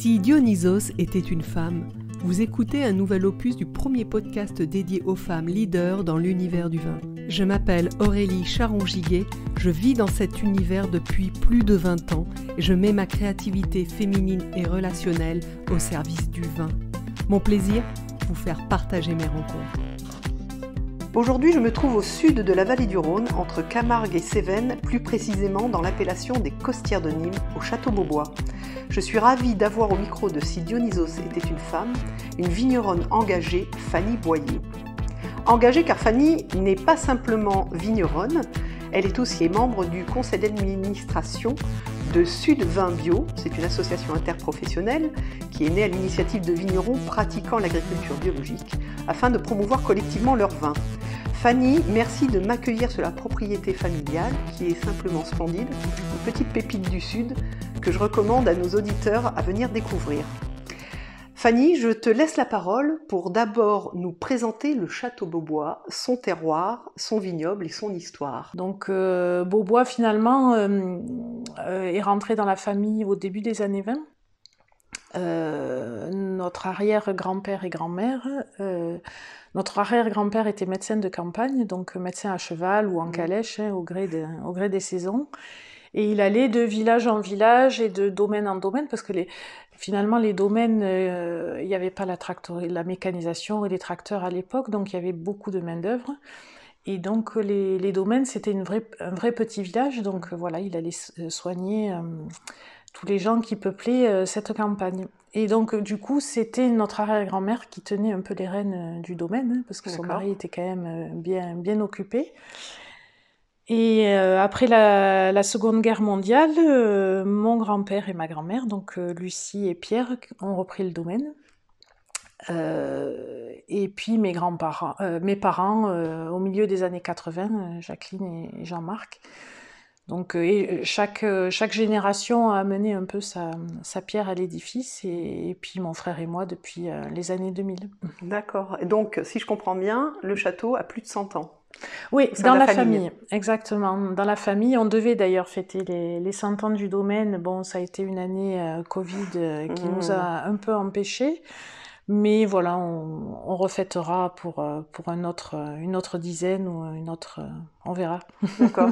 Si Dionysos était une femme, vous écoutez un nouvel opus du premier podcast dédié aux femmes leaders dans l'univers du vin. Je m'appelle Aurélie Charon-Giguet, je vis dans cet univers depuis plus de 20 ans et je mets ma créativité féminine et relationnelle au service du vin. Mon plaisir, vous faire partager mes rencontres. Aujourd'hui, je me trouve au sud de la vallée du Rhône, entre Camargue et Cévennes, plus précisément dans l'appellation des Costières de Nîmes, au Château Beaubois. Je suis ravie d'avoir au micro de Si Dionysos était une femme, une vigneronne engagée, Fanny Boyer. Engagée car Fanny n'est pas simplement vigneronne, elle est aussi membre du conseil d'administration de Sud Vin Bio. C'est une association interprofessionnelle qui est née à l'initiative de vignerons pratiquant l'agriculture biologique afin de promouvoir collectivement leur vin. Fanny, merci de m'accueillir sur la propriété familiale qui est simplement splendide, une petite pépite du Sud que je recommande à nos auditeurs à venir découvrir. Fanny, je te laisse la parole pour d'abord nous présenter le Château Beaubois, son terroir, son vignoble et son histoire. Donc Beaubois finalement est rentré dans la famille au début des années 20. Notre arrière-grand-père et grand-mère, notre arrière-grand-père était médecin de campagne, donc médecin à cheval ou en calèche, au gré des saisons. Et il allait de village en village et de domaine en domaine, parce que finalement les domaines, il n'y avait pas la mécanisation et les tracteurs à l'époque, donc il y avait beaucoup de main-d'œuvre. Et donc les domaines, c'était un vrai petit village, donc voilà, il allait soigner tous les gens qui peuplaient cette campagne. Et donc du coup, c'était notre arrière-grand-mère qui tenait un peu les rênes du domaine, parce que son mari était quand même bien occupé. Et après la Seconde Guerre mondiale, mon grand-père et ma grand-mère, donc Lucie et Pierre, ont repris le domaine. Et puis mes parents, au milieu des années 80, Jacqueline et Jean-Marc. Donc chaque génération a amené un peu sa pierre à l'édifice, et puis mon frère et moi depuis les années 2000. D'accord. Et donc, si je comprends bien, le château a plus de 100 ans. Oui, dans la famille, exactement. Dans la famille, on devait d'ailleurs fêter les 100 ans du domaine. Bon, ça a été une année Covid qui nous a un peu empêchés. Mais voilà, on refêtera pour une autre dizaine ou une autre... on verra. D'accord.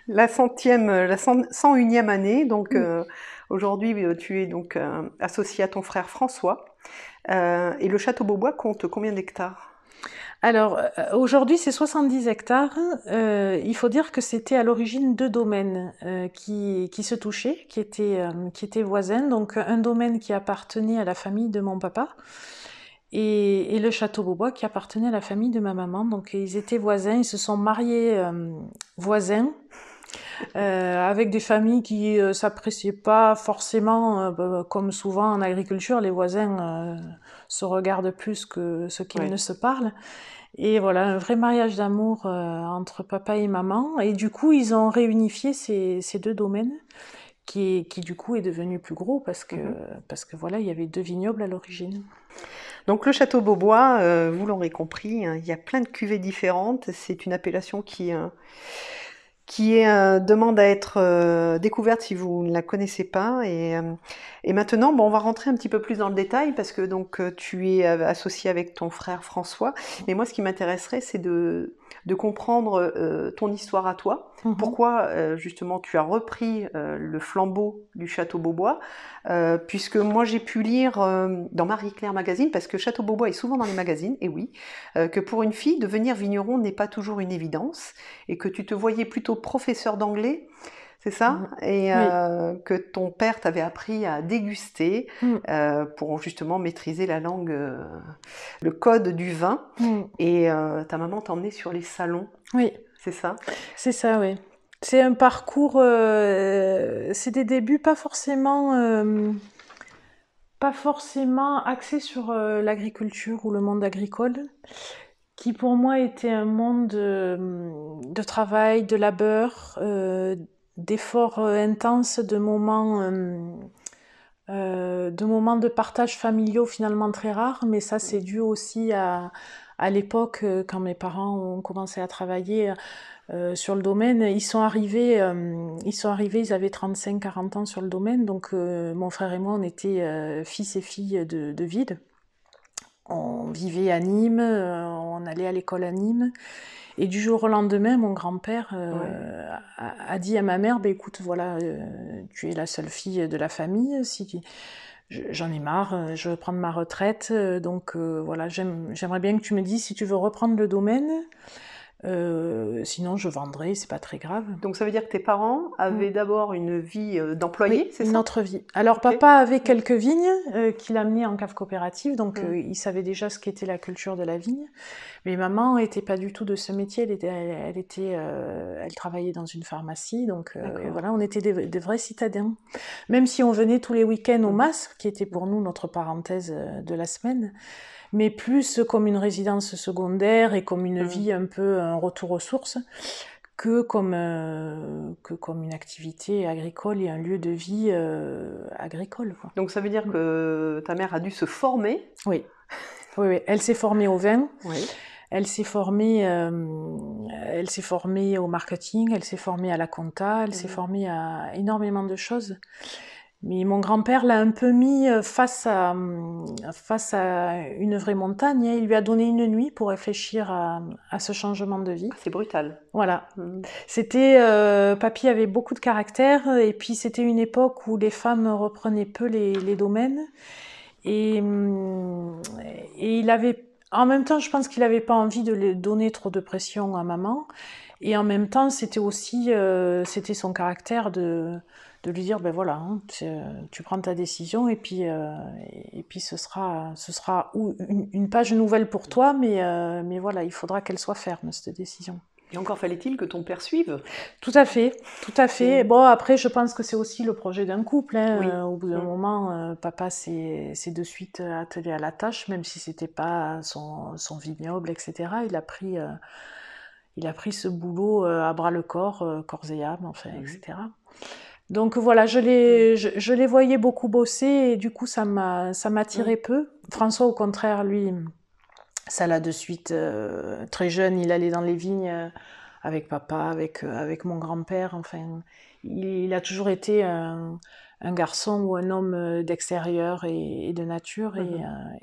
La 101e année, donc aujourd'hui tu es donc associée à ton frère François. Et le Château Beaubois compte combien d'hectares ? Alors, aujourd'hui, c'est 70 hectares. Il faut dire que c'était à l'origine 2 domaines qui se touchaient, qui étaient voisins. Donc, un domaine qui appartenait à la famille de mon papa et le Château Beaubois qui appartenait à la famille de ma maman. Donc, ils étaient voisins, ils se sont mariés voisins. Avec des familles qui s'appréciaient pas forcément, comme souvent en agriculture, les voisins se regardent plus que ceux qui ne se parlent. Et voilà, un vrai mariage d'amour entre papa et maman. Et du coup, ils ont réunifié ces 2 domaines, qui du coup est devenu plus gros parce que voilà, il y avait 2 vignobles à l'origine. Donc le Château Beaubois, vous l'aurez compris, il y a plein de cuvées différentes. C'est une appellation qui demande à être découverte si vous ne la connaissez pas. Et maintenant, on va rentrer un petit peu plus dans le détail parce que donc tu es associé avec ton frère François. Mais moi, ce qui m'intéresserait, c'est de comprendre ton histoire à toi. Pourquoi justement tu as repris le flambeau du Château Beaubois, puisque moi j'ai pu lire dans Marie-Claire Magazine, parce que Château Beaubois est souvent dans les magazines, et oui, que pour une fille, devenir vigneron n'est pas toujours une évidence, et que tu te voyais plutôt professeur d'anglais, c'est ça ? Et que ton père t'avait appris à déguster pour justement maîtriser la langue, le code du vin. Et ta maman t'emmenait sur les salons. Oui. C'est ça ? C'est ça, oui. C'est un parcours, c'est des débuts pas forcément axés sur l'agriculture ou le monde agricole, qui pour moi était un monde de travail, de labeur, d'efforts intenses, de moments de moments de partage familiaux finalement très rares, mais ça c'est dû aussi à l'époque, quand mes parents ont commencé à travailler sur le domaine. Ils avaient 35-40 ans sur le domaine, donc mon frère et moi, on était fils et filles de ville. On vivait à Nîmes, on allait à l'école à Nîmes. Et du jour au lendemain, mon grand-père a dit à ma mère, écoute, voilà, tu es la seule fille de la famille, j'en ai marre, je veux prendre ma retraite, donc voilà, j'aimerais bien que tu me dises si tu veux reprendre le domaine, sinon je vendrai, c'est pas très grave. Donc ça veut dire que tes parents avaient d'abord une vie d'employé, Oui, c'est ça? une autre vie. Alors papa avait quelques vignes qu'il amenait en cave coopérative, donc il savait déjà ce qu'était la culture de la vigne. Mais maman n'était pas du tout de ce métier, elle travaillait dans une pharmacie, donc voilà, on était des vrais citadins. Même si on venait tous les week-ends au MAS, qui était pour nous notre parenthèse de la semaine, mais plus comme une résidence secondaire et comme une vie un peu un retour aux sources, que comme une activité agricole et un lieu de vie agricole, quoi. Donc ça veut dire que ta mère a dû se former? Oui, elle s'est formée au vin. Oui. Elle s'est formée au marketing, elle s'est formée à la compta, elle s'est formée à énormément de choses. Mais mon grand-père l'a un peu mis face à une vraie montagne. Il lui a donné une nuit pour réfléchir à ce changement de vie. C'est brutal. Voilà. Papy avait beaucoup de caractère, et puis c'était une époque où les femmes reprenaient peu les domaines. Et il avait... En même temps, je pense qu'il n'avait pas envie de donner trop de pression à maman. Et en même temps, c'était aussi son caractère de lui dire, ben voilà, hein, tu prends ta décision et puis ce sera une page nouvelle pour toi, mais voilà, il faudra qu'elle soit ferme, cette décision. Et encore fallait-il que ton père suive. Tout à fait, tout à fait. Bon, après, je pense que c'est aussi le projet d'un couple. Hein. Oui. Au bout d'un moment, papa s'est de suite attelé à la tâche, même si c'était pas son vignoble, etc. Il a pris ce boulot à bras le corps et âme, enfin, etc. Donc voilà, je les voyais beaucoup bosser, et du coup, ça m'attirait peu. François, au contraire, lui, ça l'a de suite, très jeune, il allait dans les vignes avec papa, avec mon grand-père. Enfin, il a toujours été un garçon ou un homme d'extérieur et de nature.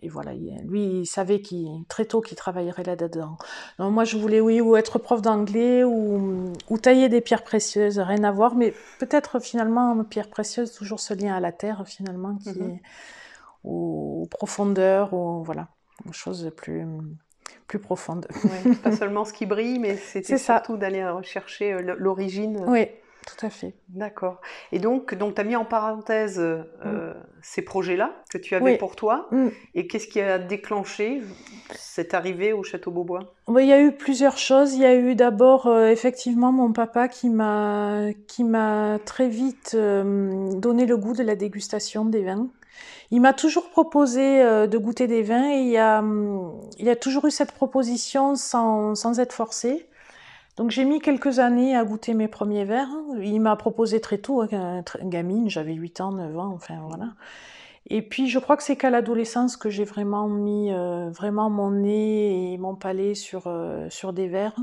Et voilà, lui, il savait très tôt qu'il travaillerait là-dedans. Donc moi, je voulais, ou être prof d'anglais, ou tailler des pierres précieuses, rien à voir. Mais peut-être, finalement, pierres précieuses, toujours ce lien à la terre, finalement, qui est aux profondeurs, voilà, aux choses plus profondes. Oui, pas seulement ce qui brille, mais c'était surtout d'aller rechercher l'origine. Oui, tout à fait. D'accord. Et donc tu as mis en parenthèse ces projets-là que tu avais pour toi. Et qu'est-ce qui a déclenché cette arrivée au Château Beaubois? Il y a eu plusieurs choses. Il y a eu d'abord effectivement mon papa qui m'a très vite donné le goût de la dégustation des vins. Il m'a toujours proposé de goûter des vins, et il y a toujours eu cette proposition sans être forcé. Donc j'ai mis quelques années à goûter mes premiers verres. Il m'a proposé très tôt, gamine, j'avais 8 ans, 9 ans, enfin voilà. Et puis je crois que c'est qu'à l'adolescence que j'ai vraiment mis vraiment mon nez et mon palais sur des verres.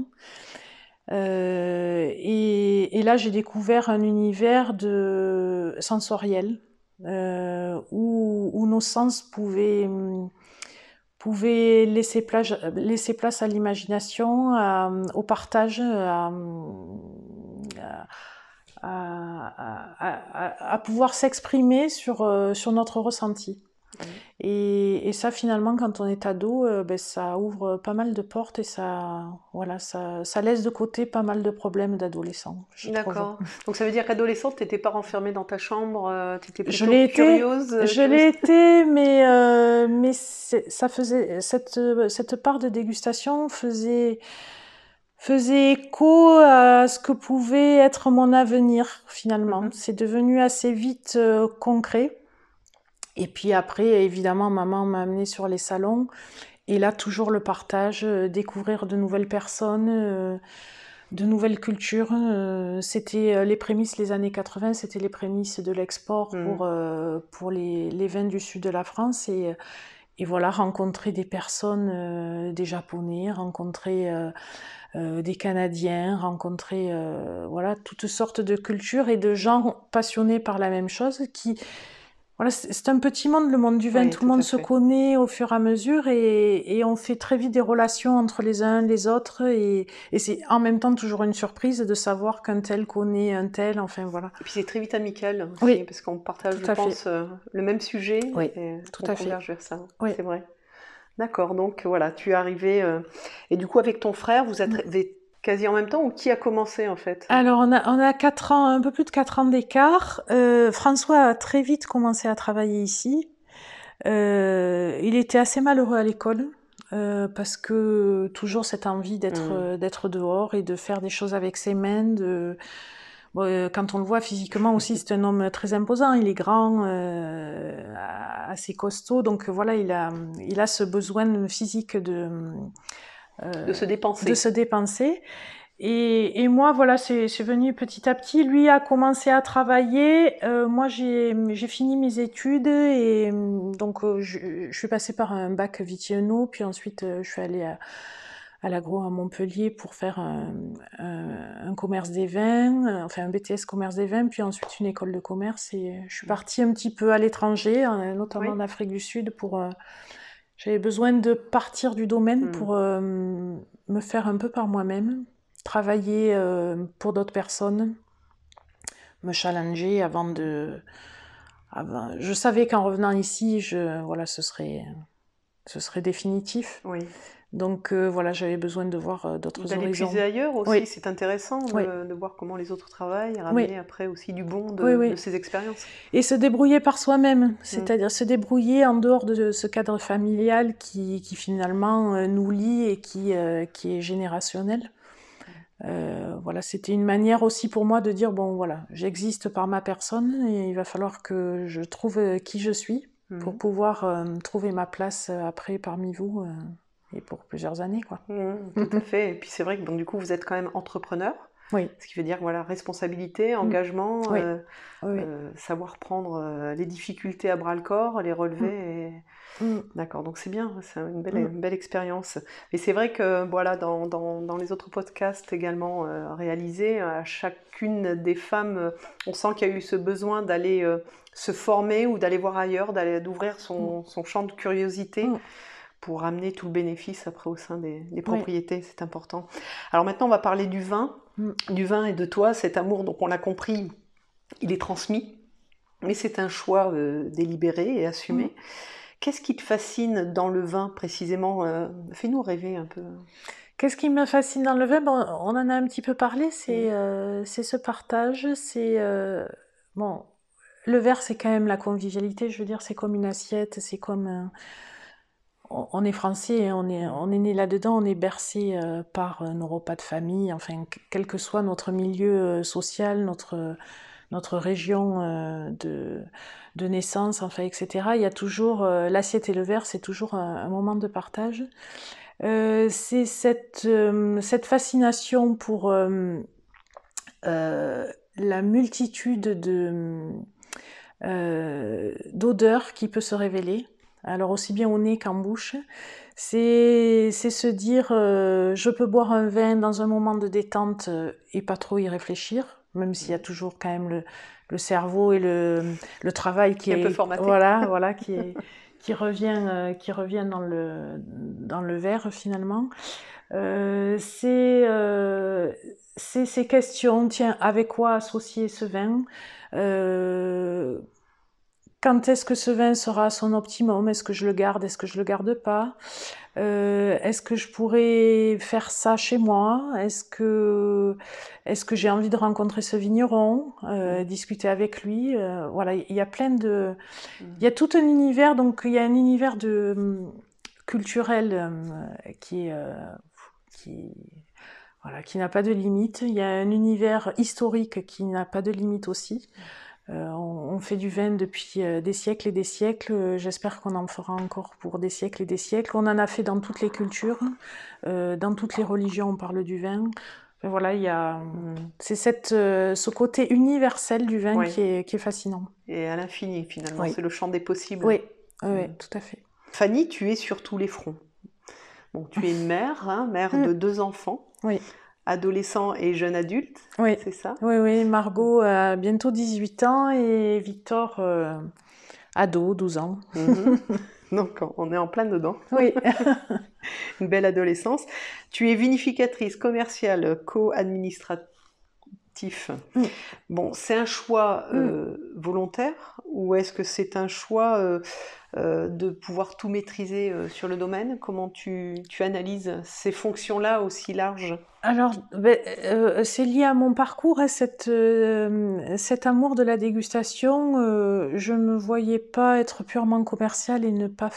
Et là j'ai découvert un univers sensoriel, où nos sens pouvaient laisser place à l'imagination, au partage, à pouvoir s'exprimer sur notre ressenti. Et ça, finalement, quand on est ado, ça ouvre pas mal de portes, et ça laisse de côté pas mal de problèmes d'adolescent. D'accord. Donc ça veut dire qu'adolescente, tu n'étais pas renfermée dans ta chambre, tu étais plutôt curieuse? Je l'ai été, mais ça faisait cette part de dégustation faisait écho à ce que pouvait être mon avenir, finalement. C'est devenu assez vite concret. Et puis après, évidemment, maman m'a amenée sur les salons. Et là, toujours le partage, découvrir de nouvelles personnes, de nouvelles cultures. C'était les prémices, les années 80, c'était les prémices de l'export pour les vins du sud de la France. Et voilà, rencontrer des personnes, des Japonais, rencontrer des Canadiens, rencontrer voilà, toutes sortes de cultures et de gens passionnés par la même chose voilà, c'est un petit monde, le monde du vin. Oui, Tout tout le monde à se fait. connaît au fur et à mesure et on fait très vite des relations entre les uns et les autres. Et c'est en même temps toujours une surprise de savoir qu'un tel connaît un tel. Enfin, voilà. Et puis c'est très vite amical aussi, Oui, parce qu'on partage, tout je à fait. pense, le même sujet Oui, et tout on à fait. converge vers ça. Oui. C'est vrai. D'accord, donc voilà, tu es arrivé. Et du coup, avec ton frère, vous êtes quasi en même temps ou qui a commencé en fait? Alors, on a 4 ans, un peu plus de 4 ans d'écart. François a très vite commencé à travailler ici. Il était assez malheureux à l'école. Parce que toujours cette envie d'être dehors et de faire des choses avec ses mains. Quand on le voit physiquement aussi, c'est un homme très imposant. Il est grand, assez costaud. Donc voilà, il a ce besoin physique De se dépenser. de se dépenser. Et moi, voilà, c'est venu petit à petit. Lui a commencé à travailler. Moi, j'ai fini mes études et donc je suis passée par un bac Vitie-Hainaut, puis ensuite je suis allée à l'agro à Montpellier pour faire un commerce des vins, enfin un BTS commerce des vins, puis ensuite une école de commerce. Et je suis partie un petit peu à l'étranger, notamment en Afrique du Sud, j'avais besoin de partir du domaine pour me faire un peu par moi-même, travailler pour d'autres personnes, me challenger je savais qu'en revenant ici, voilà, ce serait définitif. Oui. Donc voilà, j'avais besoin de voir d'autres horizons. D'aller puiser ailleurs aussi, Oui. c'est intéressant Oui. de voir comment les autres travaillent, ramener après aussi du bon Oui. de ces expériences. Et se débrouiller par soi-même, c'est-à-dire se débrouiller en dehors de ce cadre familial qui finalement nous lie et qui est générationnel. Voilà, c'était une manière aussi pour moi de dire, bon voilà, j'existe par ma personne et il va falloir que je trouve qui je suis pour pouvoir trouver ma place après parmi vous et pour plusieurs années, quoi. Tout à fait. Et puis c'est vrai que du coup, vous êtes quand même entrepreneur. Oui. Ce qui veut dire voilà, responsabilité, engagement, savoir prendre les difficultés à bras-le-corps, les relever. D'accord, donc c'est bien, c'est une belle expérience. Mais c'est vrai que voilà, dans les autres podcasts également réalisés, à chacune des femmes, on sent qu'il y a eu ce besoin d'aller se former ou d'aller voir ailleurs, d'ouvrir son champ de curiosité. Pour amener tout le bénéfice après au sein des propriétés, c'est important. Alors maintenant, on va parler du vin et de toi, cet amour, donc on l'a compris, il est transmis, mais c'est un choix délibéré et assumé. Qu'est-ce qui te fascine dans le vin précisément? Fais-nous rêver un peu. Qu'est-ce qui me fascine dans le vin? Bon, on en a un petit peu parlé, c'est ce partage, bon, le verre c'est quand même la convivialité, je veux dire, c'est comme une assiette, c'est comme... on est français, on est né là-dedans, on est bercé par nos repas de famille, enfin, quel que soit notre milieu social, notre région de naissance, enfin, etc. Il y a toujours l'assiette et le verre, c'est toujours un moment de partage. C'est cette fascination pour la multitude d'odeurs qui peut se révéler. Alors aussi bien au nez qu'en bouche, c'est se dire je peux boire un vin dans un moment de détente et pas trop y réfléchir, même s'il y a toujours quand même le cerveau et le travail qui est un peu formaté. Voilà, qui revient dans le verre finalement. C'est ces questions, tiens, avec quoi associer ce vin? Quand est-ce que ce vin sera à son optimum? Est-ce que je le garde? Est-ce que je le garde pas? Est-ce que je pourrais faire ça chez moi? Est-ce que j'ai envie de rencontrer ce vigneron, discuter avec lui? Voilà, il y a plein de... Il y a tout un univers, donc il y a un univers culturel qui n'a pas de limite. Il y a un univers historique qui n'a pas de limite aussi. On fait du vin depuis des siècles et des siècles. J'espère qu'on en fera encore pour des siècles et des siècles. On en a fait dans toutes les cultures, dans toutes les religions on parle du vin. Voilà, c'est ce côté universel du vin qui est fascinant. Et à l'infini, finalement, c'est le champ des possibles. Oui, tout à fait. Fanny, tu es sur tous les fronts. Bon, tu es mère, mère de 2 enfants, adolescents et jeunes adultes, c'est ça? Oui, Margot a bientôt 18 ans et Victor, ado, 12 ans. Donc, on est en plein dedans. Oui. Une belle adolescence. Tu es vinificatrice, commerciale, co-administratif. Bon, c'est un choix volontaire ou est-ce que c'est un choix de pouvoir tout maîtriser sur le domaine? Comment tu analyses ces fonctions-là aussi larges? Alors, c'est lié à mon parcours, hein, cet amour de la dégustation. Je ne me voyais pas être purement commerciale et ne pas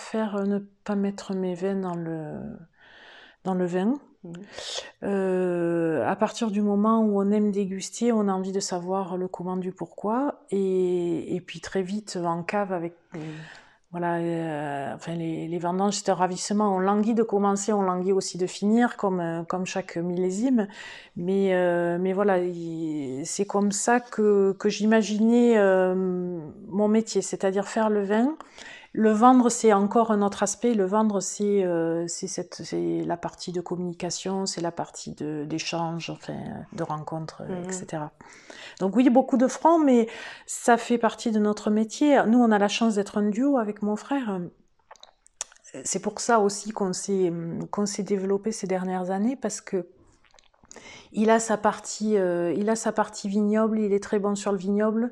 mettre mes vins dans le vin. À partir du moment où on aime déguster, on a envie de savoir le comment du pourquoi, et puis très vite en cave avec les vendanges, c'est un ravissement. On languit de commencer, on languit aussi de finir, comme chaque millésime. Mais voilà, c'est comme ça que j'imaginais mon métier, c'est-à-dire faire le vin. Le vendre, c'est encore un autre aspect. Le vendre, c'est la partie de communication, c'est la partie d'échange, de rencontres, etc. Donc oui, beaucoup de fronts, mais ça fait partie de notre métier. Nous, on a la chance d'être un duo avec mon frère. C'est pour ça aussi qu'on s'est développé ces dernières années, parce que il a sa partie vignoble, il est très bon sur le vignoble.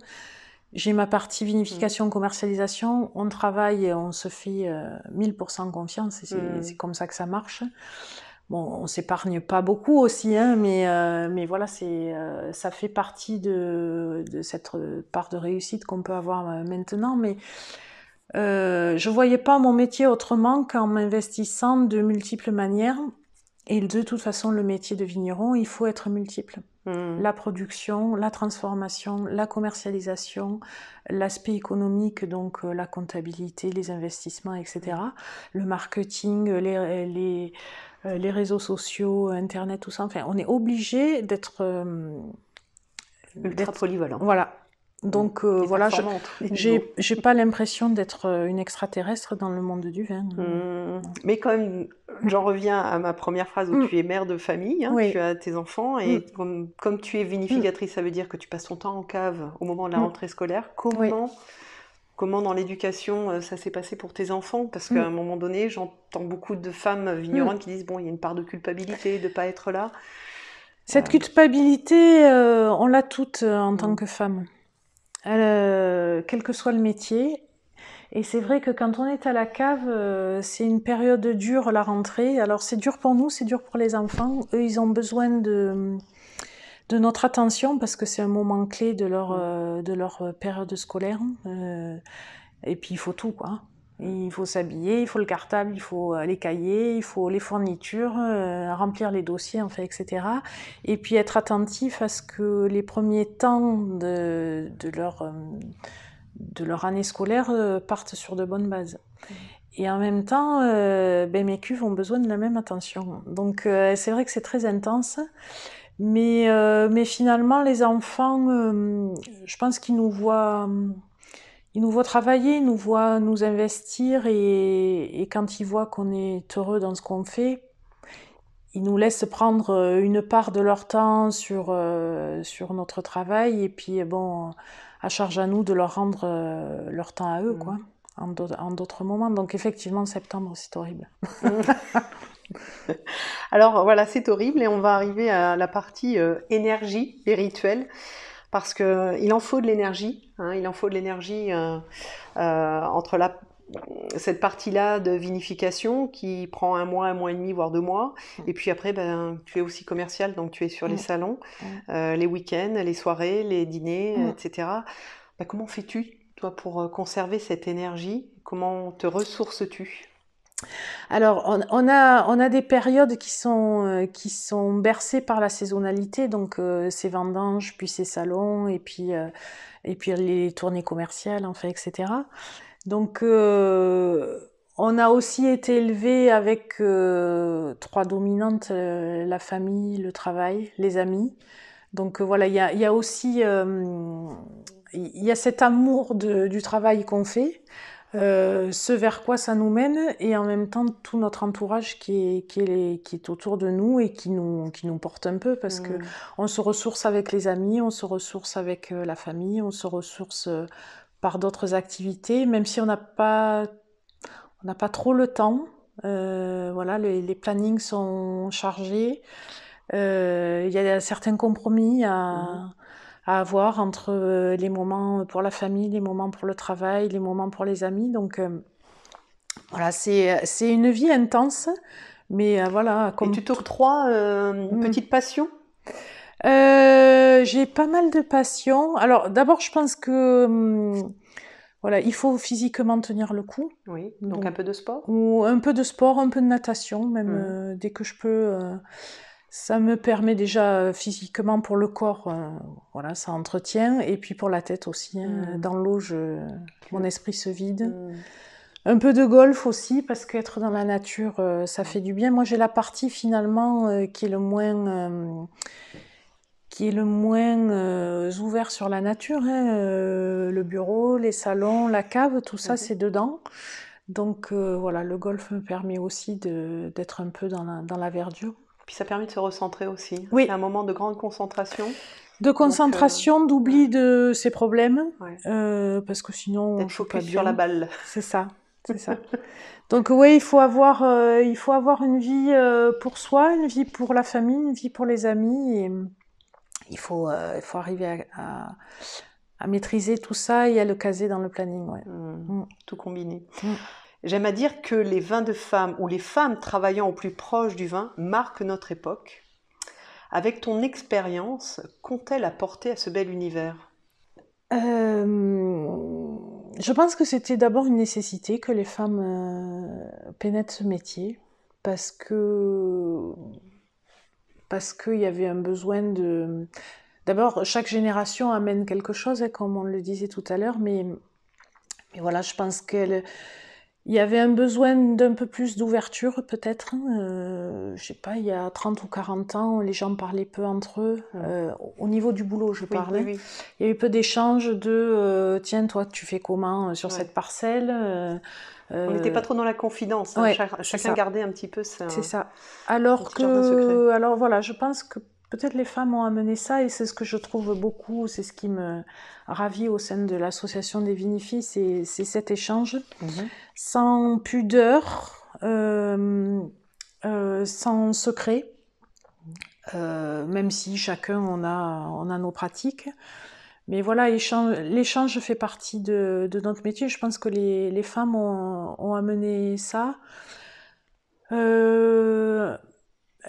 J'ai ma partie vinification, commercialisation. On travaille et on se fait 1000% confiance, et c'est comme ça que ça marche. Bon, on s'épargne pas beaucoup aussi, hein, mais voilà, ça fait partie de cette part de réussite qu'on peut avoir maintenant. Mais je voyais pas mon métier autrement qu'en m'investissant de multiples manières. Et de toute façon, le métier de vigneron, il faut être multiple. La production, la transformation, la commercialisation, l'aspect économique, donc la comptabilité, les investissements, etc. Le marketing, les réseaux sociaux, Internet, tout ça. Enfin, on est obligé d'être ultra polyvalent. Voilà. Donc voilà, j'ai pas l'impression d'être une extraterrestre dans le monde du vin. Mais quand même, j'en reviens à ma première phrase où tu es mère de famille, hein, tu as tes enfants, et comme tu es vinificatrice, ça veut dire que tu passes ton temps en cave au moment de la rentrée scolaire. Comment dans l'éducation ça s'est passé pour tes enfants? Parce qu'à un moment donné, j'entends beaucoup de femmes vigneronnes qui disent bon, il y a une part de culpabilité de ne pas être là. Cette culpabilité, on l'a toute en tant que femme. Quel que soit le métier. Et c'est vrai que quand on est à la cave, c'est une période dure, la rentrée. Alors c'est dur pour nous, c'est dur pour les enfants. Eux, ils ont besoin de notre attention parce que c'est un moment clé de leur période scolaire. Et puis il faut tout, quoi. Il faut s'habiller, il faut le cartable, il faut les cahiers, il faut les fournitures, remplir les dossiers, enfin, etc. Et puis être attentif à ce que les premiers temps de leur année scolaire partent sur de bonnes bases. Et en même temps, mes cuves ont besoin de la même attention. Donc c'est vrai que c'est très intense. Mais finalement, les enfants, je pense qu'ils nous voient... Ils nous voient travailler, ils nous voient nous investir, et quand ils voient qu'on est heureux dans ce qu'on fait, ils nous laissent prendre une part de leur temps sur notre travail, et puis bon, à charge à nous de leur rendre leur temps à eux, quoi, en d'autres moments. Donc effectivement, septembre, c'est horrible. Alors voilà, c'est horrible, et on va arriver à la partie énergie et rituel. Parce qu'il en faut de l'énergie, hein, il en faut de l'énergie entre cette partie-là de vinification qui prend 1 mois, 1 mois et demi, voire 2 mois. Et puis après, tu es aussi commercial, donc tu es sur les salons, les week-ends, les soirées, les dîners, etc. Comment fais-tu, toi, pour conserver cette énergie? Comment te ressources-tu? Alors, on a des périodes qui sont bercées par la saisonnalité, donc ces vendanges, puis ces salons, et puis les tournées commerciales, enfin, etc. Donc, On a aussi été élevés avec 3 dominantes, la famille, le travail, les amis. Donc voilà, il y a aussi il y a cet amour du travail qu'on fait, ce vers quoi ça nous mène, et en même temps tout notre entourage qui est autour de nous et qui nous porte un peu, parce que on se ressource avec les amis, on se ressource avec la famille, on se ressource par d'autres activités, même si on n'a pas trop le temps. Voilà, les plannings sont chargés. Il y a certains compromis à avoir entre les moments pour la famille, les moments pour le travail, les moments pour les amis. Donc voilà, c'est une vie intense, mais voilà. Et tu t'octroies une petite passion? J'ai pas mal de passions. Alors d'abord, je pense que voilà, il faut physiquement tenir le coup. Oui, donc un peu de sport? Ou un peu de sport, un peu de natation, même dès que je peux. Ça me permet déjà physiquement pour le corps, voilà, ça entretient, et puis pour la tête aussi. Dans l'eau, mon esprit se vide. Un peu de golf aussi, parce qu'être dans la nature, ça fait du bien. Moi, j'ai la partie finalement qui est le moins ouvert sur la nature. Le bureau, les salons, la cave, tout ça, c'est dedans. Donc voilà, le golf me permet aussi d'être un peu dans la verdure. Puis ça permet de se recentrer aussi. Oui. C'est un moment de grande concentration. De concentration, d'oubli de ses problèmes, parce que sinon d'être focus sur la balle. C'est ça. Donc oui, il faut avoir une vie pour soi, une vie pour la famille, une vie pour les amis, et il faut arriver à maîtriser tout ça et à le caser dans le planning. Tout combiné. J'aime à dire que les vins de femmes, ou les femmes travaillant au plus proche du vin, marquent notre époque. Avec ton expérience, qu'ont-elles apporté à ce bel univers? Je pense que c'était d'abord une nécessité que les femmes pénètrent ce métier, parce qu'il y avait un besoin de... D'abord, chaque génération amène quelque chose, comme on le disait tout à l'heure, mais voilà, je pense qu'il y avait un besoin d'un peu plus d'ouverture, peut-être. Je sais pas, il y a 30 ou 40 ans, les gens parlaient peu entre eux. Au niveau du boulot, je parlais. Oui. Il y a eu peu d'échanges de tiens, toi, tu fais comment sur cette parcelle On n'était pas trop dans la confidence. Chacun gardait un petit peu ça. C'est ça. Alors voilà, je pense que peut-être les femmes ont amené ça, et c'est ce que je trouve beaucoup, c'est ce qui me ravit au sein de l'association des vinifilles, c'est cet échange, sans pudeur, sans secret, même si chacun on a nos pratiques. Mais voilà, l'échange fait partie de notre métier. Je pense que les femmes ont amené ça.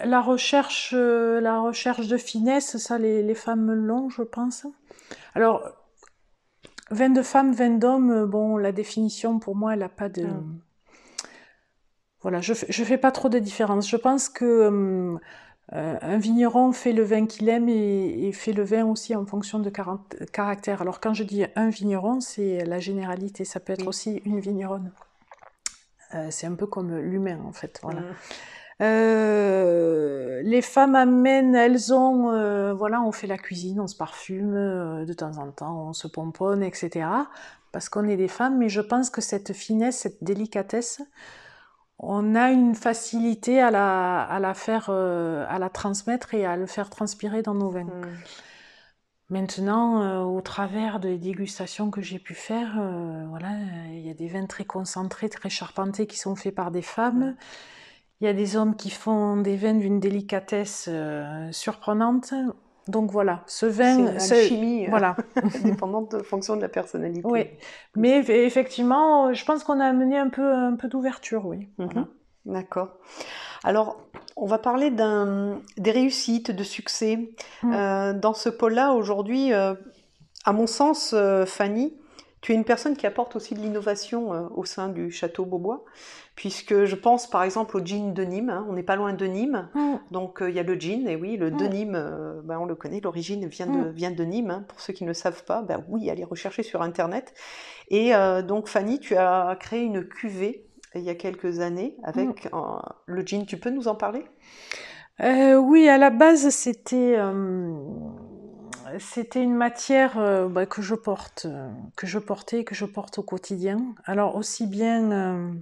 La recherche de finesse, ça les femmes l'ont, je pense. Alors, vin de femme, vin d'homme, bon, la définition pour moi, elle n'a pas de... Voilà, je fais pas trop de différence. Je pense que un vigneron fait le vin qu'il aime et fait le vin aussi en fonction de caractère. Alors quand je dis un vigneron, c'est la généralité. Ça peut être aussi une vigneronne. C'est un peu comme l'humain, en fait. Voilà. Les femmes amènent, elles ont, on fait la cuisine, on se parfume, de temps en temps, on se pomponne, etc. Parce qu'on est des femmes, mais je pense que cette finesse, cette délicatesse, on a une facilité à la faire, à la transmettre et à le faire transpirer dans nos vins. Maintenant, au travers des dégustations que j'ai pu faire, il y a des vins très concentrés, très charpentés qui sont faits par des femmes. Il y a des hommes qui font des vins d'une délicatesse surprenante. Donc voilà, ce vin... C'est l'alchimie, dépendante en fonction de la personnalité. Oui, mais effectivement, je pense qu'on a amené un peu d'ouverture, oui. Voilà. D'accord. Alors, on va parler des réussites, de succès. Dans ce pôle-là, aujourd'hui, à mon sens, Fanny, tu es une personne qui apporte aussi de l'innovation au sein du Château Beaubois, puisque je pense par exemple au gin de Nîmes, on n'est pas loin de Nîmes, donc il y a le gin, et oui, le de Nîmes, on le connaît, l'origine vient de Nîmes, pour ceux qui ne savent pas, oui, allez rechercher sur internet. Et donc Fanny, tu as créé une cuvée, il y a quelques années avec le jean. Tu peux nous en parler? Oui, à la base, c'était une matière que je porte, que je portais et que je porte au quotidien. Alors aussi bien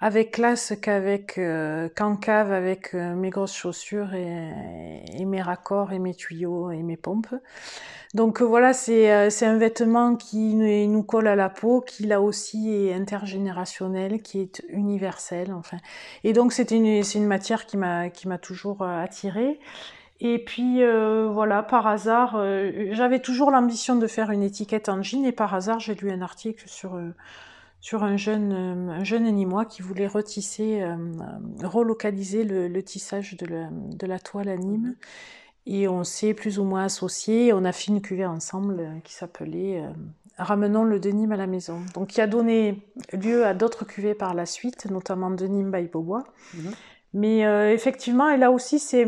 avec classe qu'en cave avec mes grosses chaussures et mes raccords et mes tuyaux et mes pompes. Donc voilà, c'est un vêtement qui nous colle à la peau, qui là aussi est intergénérationnel, qui est universel, enfin. Et donc c'est une matière qui m'a toujours attirée. Et puis voilà, par hasard, j'avais toujours l'ambition de faire une étiquette en jean, et par hasard j'ai lu un article sur un jeune Nîmois qui voulait retisser, relocaliser le tissage de la toile à Nîmes. Et on s'est plus ou moins associés, on a fait une cuvée ensemble qui s'appelait Ramenons le de Nîmes à la maison. Donc qui a donné lieu à d'autres cuvées par la suite, notamment de Nîmes by Beaubois. Mais effectivement, et là aussi c'est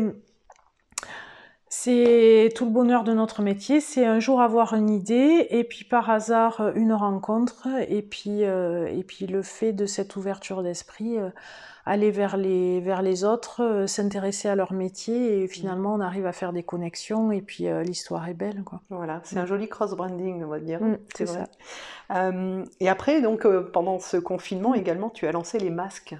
tout le bonheur de notre métier, c'est un jour avoir une idée, et puis par hasard une rencontre, et puis le fait de cette ouverture d'esprit, aller vers les autres, s'intéresser à leur métier, et finalement on arrive à faire des connexions, et puis l'histoire est belle, quoi. Voilà, c'est un joli cross-branding, on va dire. C'est vrai. Et après, donc, pendant ce confinement également, tu as lancé les masques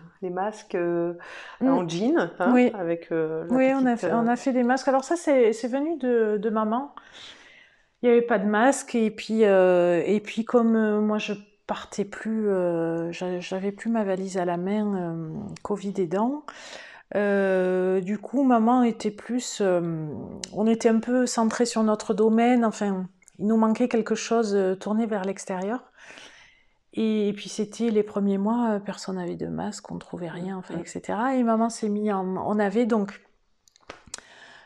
en jean, hein, Oui. avec Oui, on a fait des masques. Alors ça, c'est venu de maman. Il n'y avait pas de masque, et puis comme moi je partais plus, j'avais plus ma valise à la main, Covid aidant. Du coup, maman était plus, on était un peu centré sur notre domaine. Enfin, il nous manquait quelque chose tourné vers l'extérieur. Et puis c'était les premiers mois, personne n'avait de masque, on ne trouvait rien, enfin, etc. Et maman s'est mis on avait donc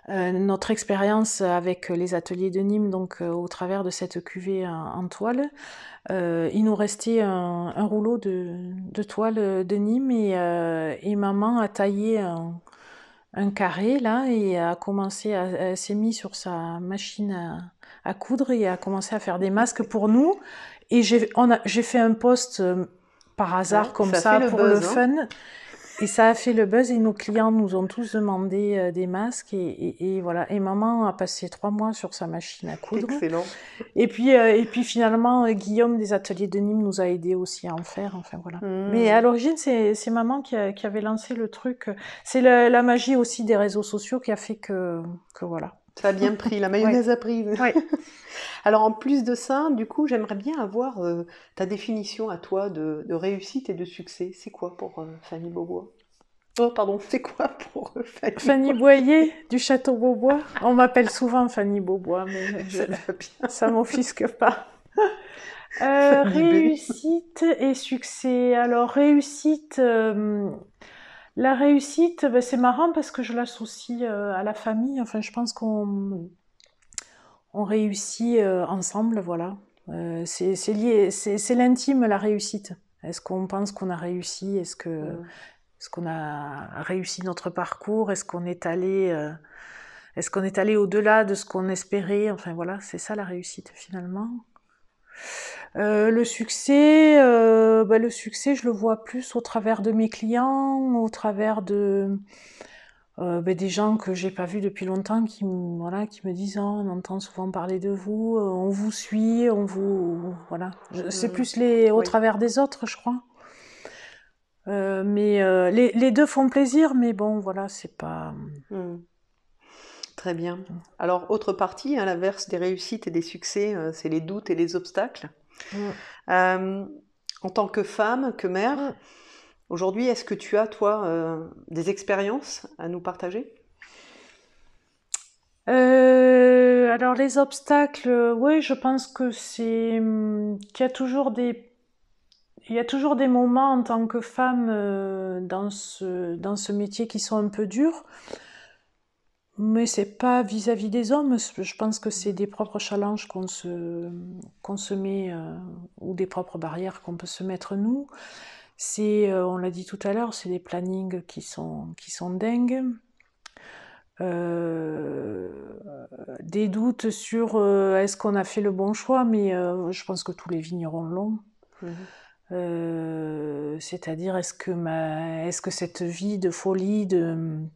notre expérience avec les ateliers de Nîmes, donc au travers de cette cuvée en toile. Il nous restait un rouleau de toile de Nîmes, et maman a taillé un carré là, et a commencé elle s'est mise sur sa machine à coudre, et a commencé à faire des masques pour nous. Et j'ai fait un post par hasard comme ça pour le fun. Et ça a fait le buzz, et nos clients nous ont tous demandé des masques, et voilà. Et maman a passé 3 mois sur sa machine à coudre. Excellent. Et puis finalement, Guillaume des ateliers de Nîmes nous a aidés aussi à en faire. Enfin voilà. Mais à l'origine, c'est maman qui avait lancé le truc. C'est la magie aussi des réseaux sociaux qui a fait que voilà. Ça a bien pris, la mayonnaise a pris. Ouais. Alors en plus de ça, du coup, j'aimerais bien avoir ta définition à toi de réussite et de succès. C'est quoi pour Fanny Beaubois? Oh pardon, c'est quoi pour Fanny Boyer du Château Beaubois? On m'appelle souvent Fanny Beaubois, mais ça m'offusque pas. Réussite et succès. Alors réussite... La réussite, c'est marrant parce que je l'associe à la famille. Enfin, je pense qu'on réussit ensemble, voilà. C'est lié, c'est l'intime, la réussite. Est-ce qu'on pense qu'on a réussi? Est-ce qu'on a réussi notre parcours? Est-ce qu'on est allé au-delà de ce qu'on espérait? Enfin voilà, c'est ça la réussite finalement. Le succès, je le vois plus au travers de mes clients, au travers de des gens que j'ai pas vus depuis longtemps, qui me disent, oh, on entend souvent parler de vous, on vous suit, voilà. C'est plus au travers des autres, je crois. Mais les deux font plaisir, mais bon, voilà, c'est pas... Très bien. Alors, autre partie, à l'inverse des réussites et des succès, c'est les doutes et les obstacles. En tant que femme, que mère, aujourd'hui, est-ce que tu as, toi, des expériences à nous partager? Alors, les obstacles, oui, je pense que qu'il y a toujours des moments en tant que femme dans ce métier qui sont un peu durs. Mais c'est pas vis-à-vis des hommes, je pense que c'est des propres challenges qu'on se met, ou des propres barrières qu'on peut se mettre nous. On l'a dit tout à l'heure, c'est des plannings qui sont dingues. Des doutes sur est-ce qu'on a fait le bon choix, mais je pense que tous les vignerons l'ont. C'est-à-dire, est-ce que cette vie de folie, de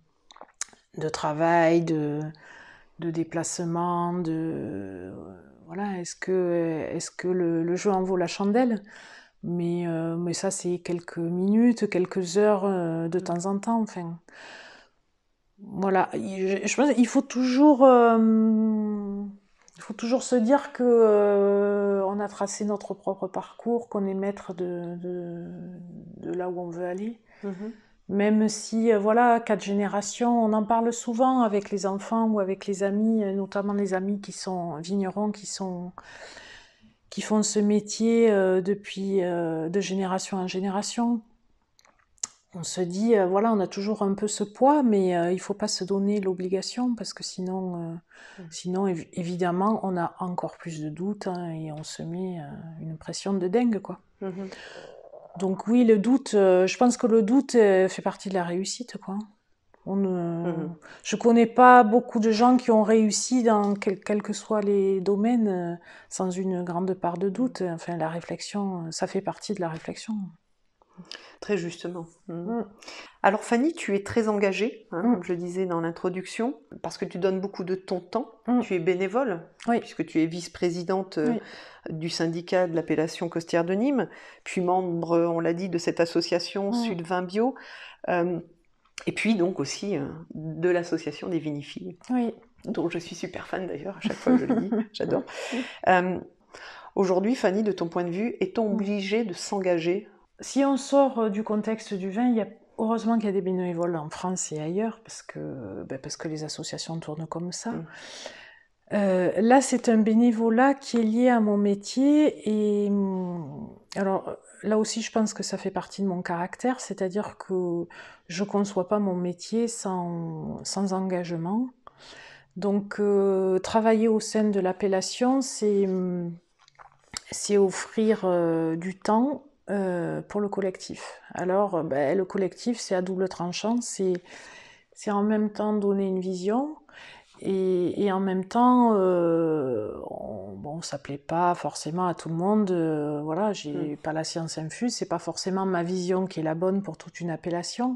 travail, de déplacement, voilà, est-ce que le jeu en vaut la chandelle? Mais ça, c'est quelques minutes, quelques heures de temps en temps. Enfin, voilà. Je pense qu'il faut toujours se dire que on a tracé notre propre parcours, qu'on est maître de là où on veut aller. Même si, voilà, 4 générations, on en parle souvent avec les enfants ou avec les amis, notamment les amis qui sont vignerons, qui font ce métier depuis de génération en génération. On se dit, voilà, on a toujours un peu ce poids, mais il ne faut pas se donner l'obligation, parce que sinon, évidemment, on a encore plus de doutes, hein, et on se met une pression de dingue, quoi. Donc oui, le doute, je pense que le doute fait partie de la réussite, quoi. Je connais pas beaucoup de gens qui ont réussi dans quels que soient les domaines sans une grande part de doute. Enfin, la réflexion, ça fait partie de la réflexion. Très justement. Alors Fanny, tu es très engagée, comme je le disais dans l'introduction, parce que tu donnes beaucoup de ton temps. Tu es bénévole, puisque tu es vice-présidente du syndicat de l'appellation costière de Nîmes, puis membre, on l'a dit, de cette association Sud Vin Bio, et puis donc aussi de l'association des viniphiles, dont je suis super fan d'ailleurs, à chaque fois que je le dis, j'adore. Aujourd'hui, Fanny, de ton point de vue, est-on obligé de s'engager? Si on sort du contexte du vin, heureusement qu'il y a des bénévoles en France et ailleurs, parce que les associations tournent comme ça. Là, c'est un bénévolat qui est lié à mon métier, et alors là aussi, je pense que ça fait partie de mon caractère, c'est-à-dire que je ne conçois pas mon métier sans engagement. Donc, travailler au sein de l'appellation, c'est offrir du temps pour le collectif. Alors, le collectif, c'est à double tranchant, c'est en même temps donner une vision, et en même temps, ça plaît pas forcément à tout le monde. Voilà, j'ai pas la science infuse, c'est pas forcément ma vision qui est la bonne pour toute une appellation.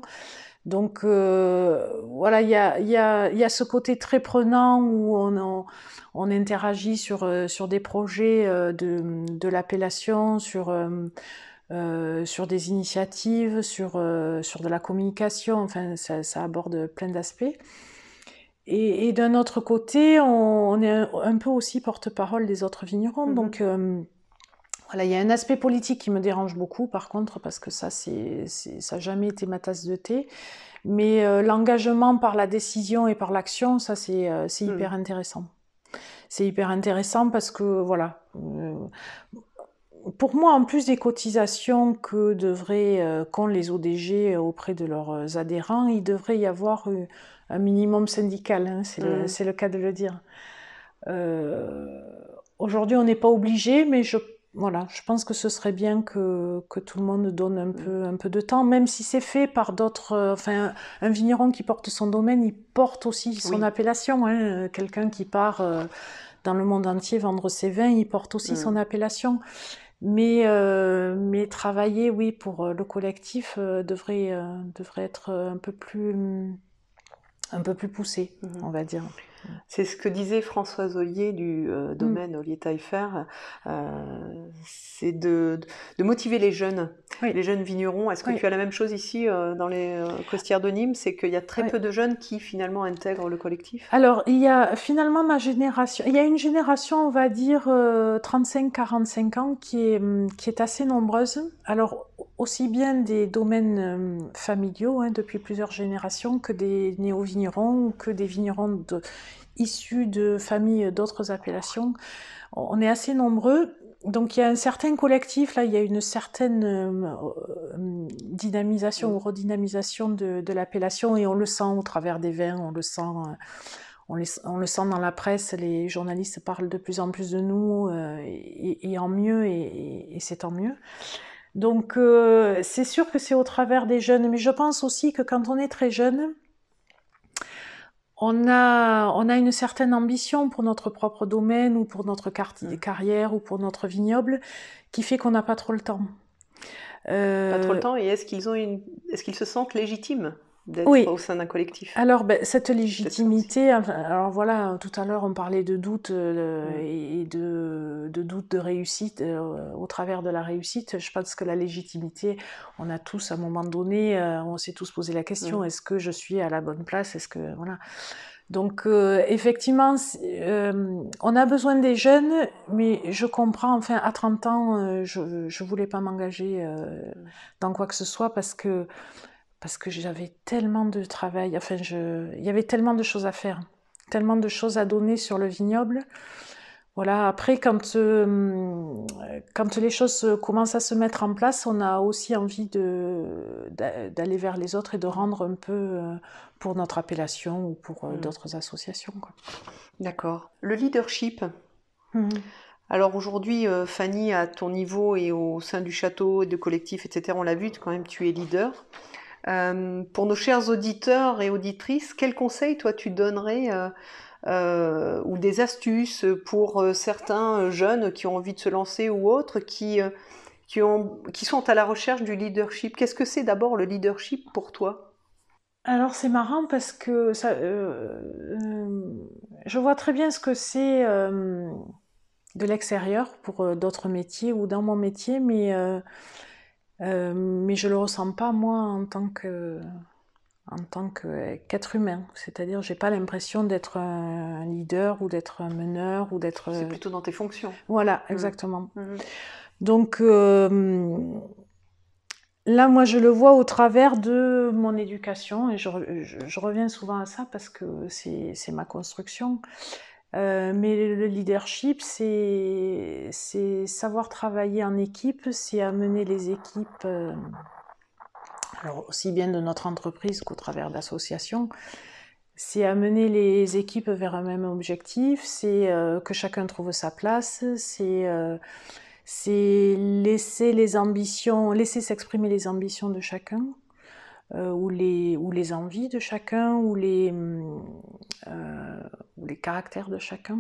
Donc voilà, il y a ce côté très prenant où on interagit sur des projets de l'appellation, sur des initiatives, sur de la communication. Enfin, ça aborde plein d'aspects. Et d'un autre côté, on est un peu aussi porte-parole des autres vignerons. Donc voilà, il y a un aspect politique qui me dérange beaucoup, par contre, parce que ça n'a jamais été ma tasse de thé. Mais l'engagement par la décision et par l'action, ça c'est hyper intéressant. C'est hyper intéressant parce que, voilà, pour moi, en plus des cotisations qu'ont les ODG auprès de leurs adhérents, il devrait y avoir un minimum syndical, hein, c'est le cas de le dire. Aujourd'hui, on n'est pas obligé, mais je pense que ce serait bien que tout le monde donne un peu de temps, même si c'est fait par d'autres. Un vigneron qui porte son domaine, il porte aussi son appellation. Hein. Quelqu'un qui part dans le monde entier vendre ses vins, il porte aussi son appellation. Mais travailler, oui, pour le collectif devrait être un peu plus poussé, on va dire. C'est ce que disait Françoise Ollier du domaine Ollier Taillefer, c'est de motiver les jeunes, les jeunes vignerons. Est-ce que tu as la même chose ici dans les costières de Nîmes? C'est qu'il y a très peu de jeunes qui finalement intègrent le collectif? Alors, il y a finalement ma génération, il y a une génération, on va dire 35-45 ans, qui est assez nombreuse. Alors, aussi bien des domaines familiaux, hein, depuis plusieurs générations, que des néo-vignerons, ou que des vignerons issus de familles d'autres appellations. On est assez nombreux. Donc il y a un certain collectif, là, il y a une certaine dynamisation ou redynamisation de l'appellation, et on le sent au travers des vins, on le sent dans la presse, les journalistes parlent de plus en plus de nous, et en mieux, et c'est tant mieux. Donc c'est sûr que c'est au travers des jeunes, mais je pense aussi que quand on est très jeune, on a une certaine ambition pour notre propre domaine, ou pour notre carrière, ou pour notre vignoble, qui fait qu'on n'a pas trop le temps. Pas trop le temps. Et est-ce qu'ils se sentent légitimes d'être au sein d'un collectif? Alors, cette légitimité, alors voilà, tout à l'heure on parlait de doute et de doute de réussite au travers de la réussite. Je pense que la légitimité, on a tous à un moment donné, on s'est tous posé la question, est-ce que je suis à la bonne place? Est-ce que voilà. Donc effectivement, on a besoin des jeunes, mais je comprends, enfin à 30 ans, je voulais pas m'engager dans quoi que ce soit parce que j'avais tellement de travail, enfin il y avait tellement de choses à faire, tellement de choses à donner sur le vignoble. Voilà, après quand les choses commencent à se mettre en place, on a aussi envie d'aller vers les autres et de rendre un peu pour notre appellation ou pour d'autres associations, quoi. D'accord. Le leadership. Alors aujourd'hui, Fanny, à ton niveau et au sein du château, de collectifs, etc., on l'a vu, quand même, tu es leader. Pour nos chers auditeurs et auditrices, quels conseils, toi, tu donnerais ou des astuces pour certains jeunes qui ont envie de se lancer ou autres, qui sont à la recherche du leadership? Qu'est-ce que c'est d'abord le leadership pour toi? Alors c'est marrant parce que je vois très bien ce que c'est de l'extérieur pour d'autres métiers ou dans mon métier, mais je le ressens pas moi en tant qu'être humain. C'est-à-dire, j'ai pas l'impression d'être un leader ou d'être un meneur ou d'être. C'est plutôt dans tes fonctions. Voilà, exactement. Donc là, moi, je le vois au travers de mon éducation et je reviens souvent à ça parce que c'est ma construction. Mais le leadership, c'est savoir travailler en équipe, c'est amener les équipes, alors aussi bien de notre entreprise qu'au travers d'associations, c'est amener les équipes vers un même objectif, c'est que chacun trouve sa place, c'est laisser s'exprimer les ambitions de chacun, ou les envies de chacun, ou les caractères de chacun.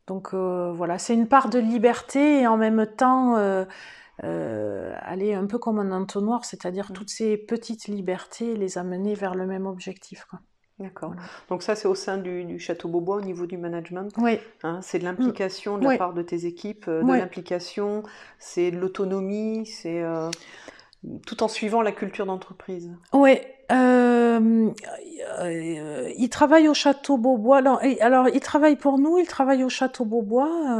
Donc voilà, c'est une part de liberté et en même temps aller un peu comme un entonnoir, c'est-à-dire toutes ces petites libertés, les amener vers le même objectif, quoi. D'accord. Voilà. Donc ça, c'est au sein du Château Beaubois, au niveau du management. Oui. Hein, c'est de l'implication de la part de tes équipes, de l'implication, c'est de l'autonomie, c'est tout en suivant la culture d'entreprise. Oui. Il travaille au Château Beaubois. Alors, il travaille pour nous, il travaille au Château Beaubois,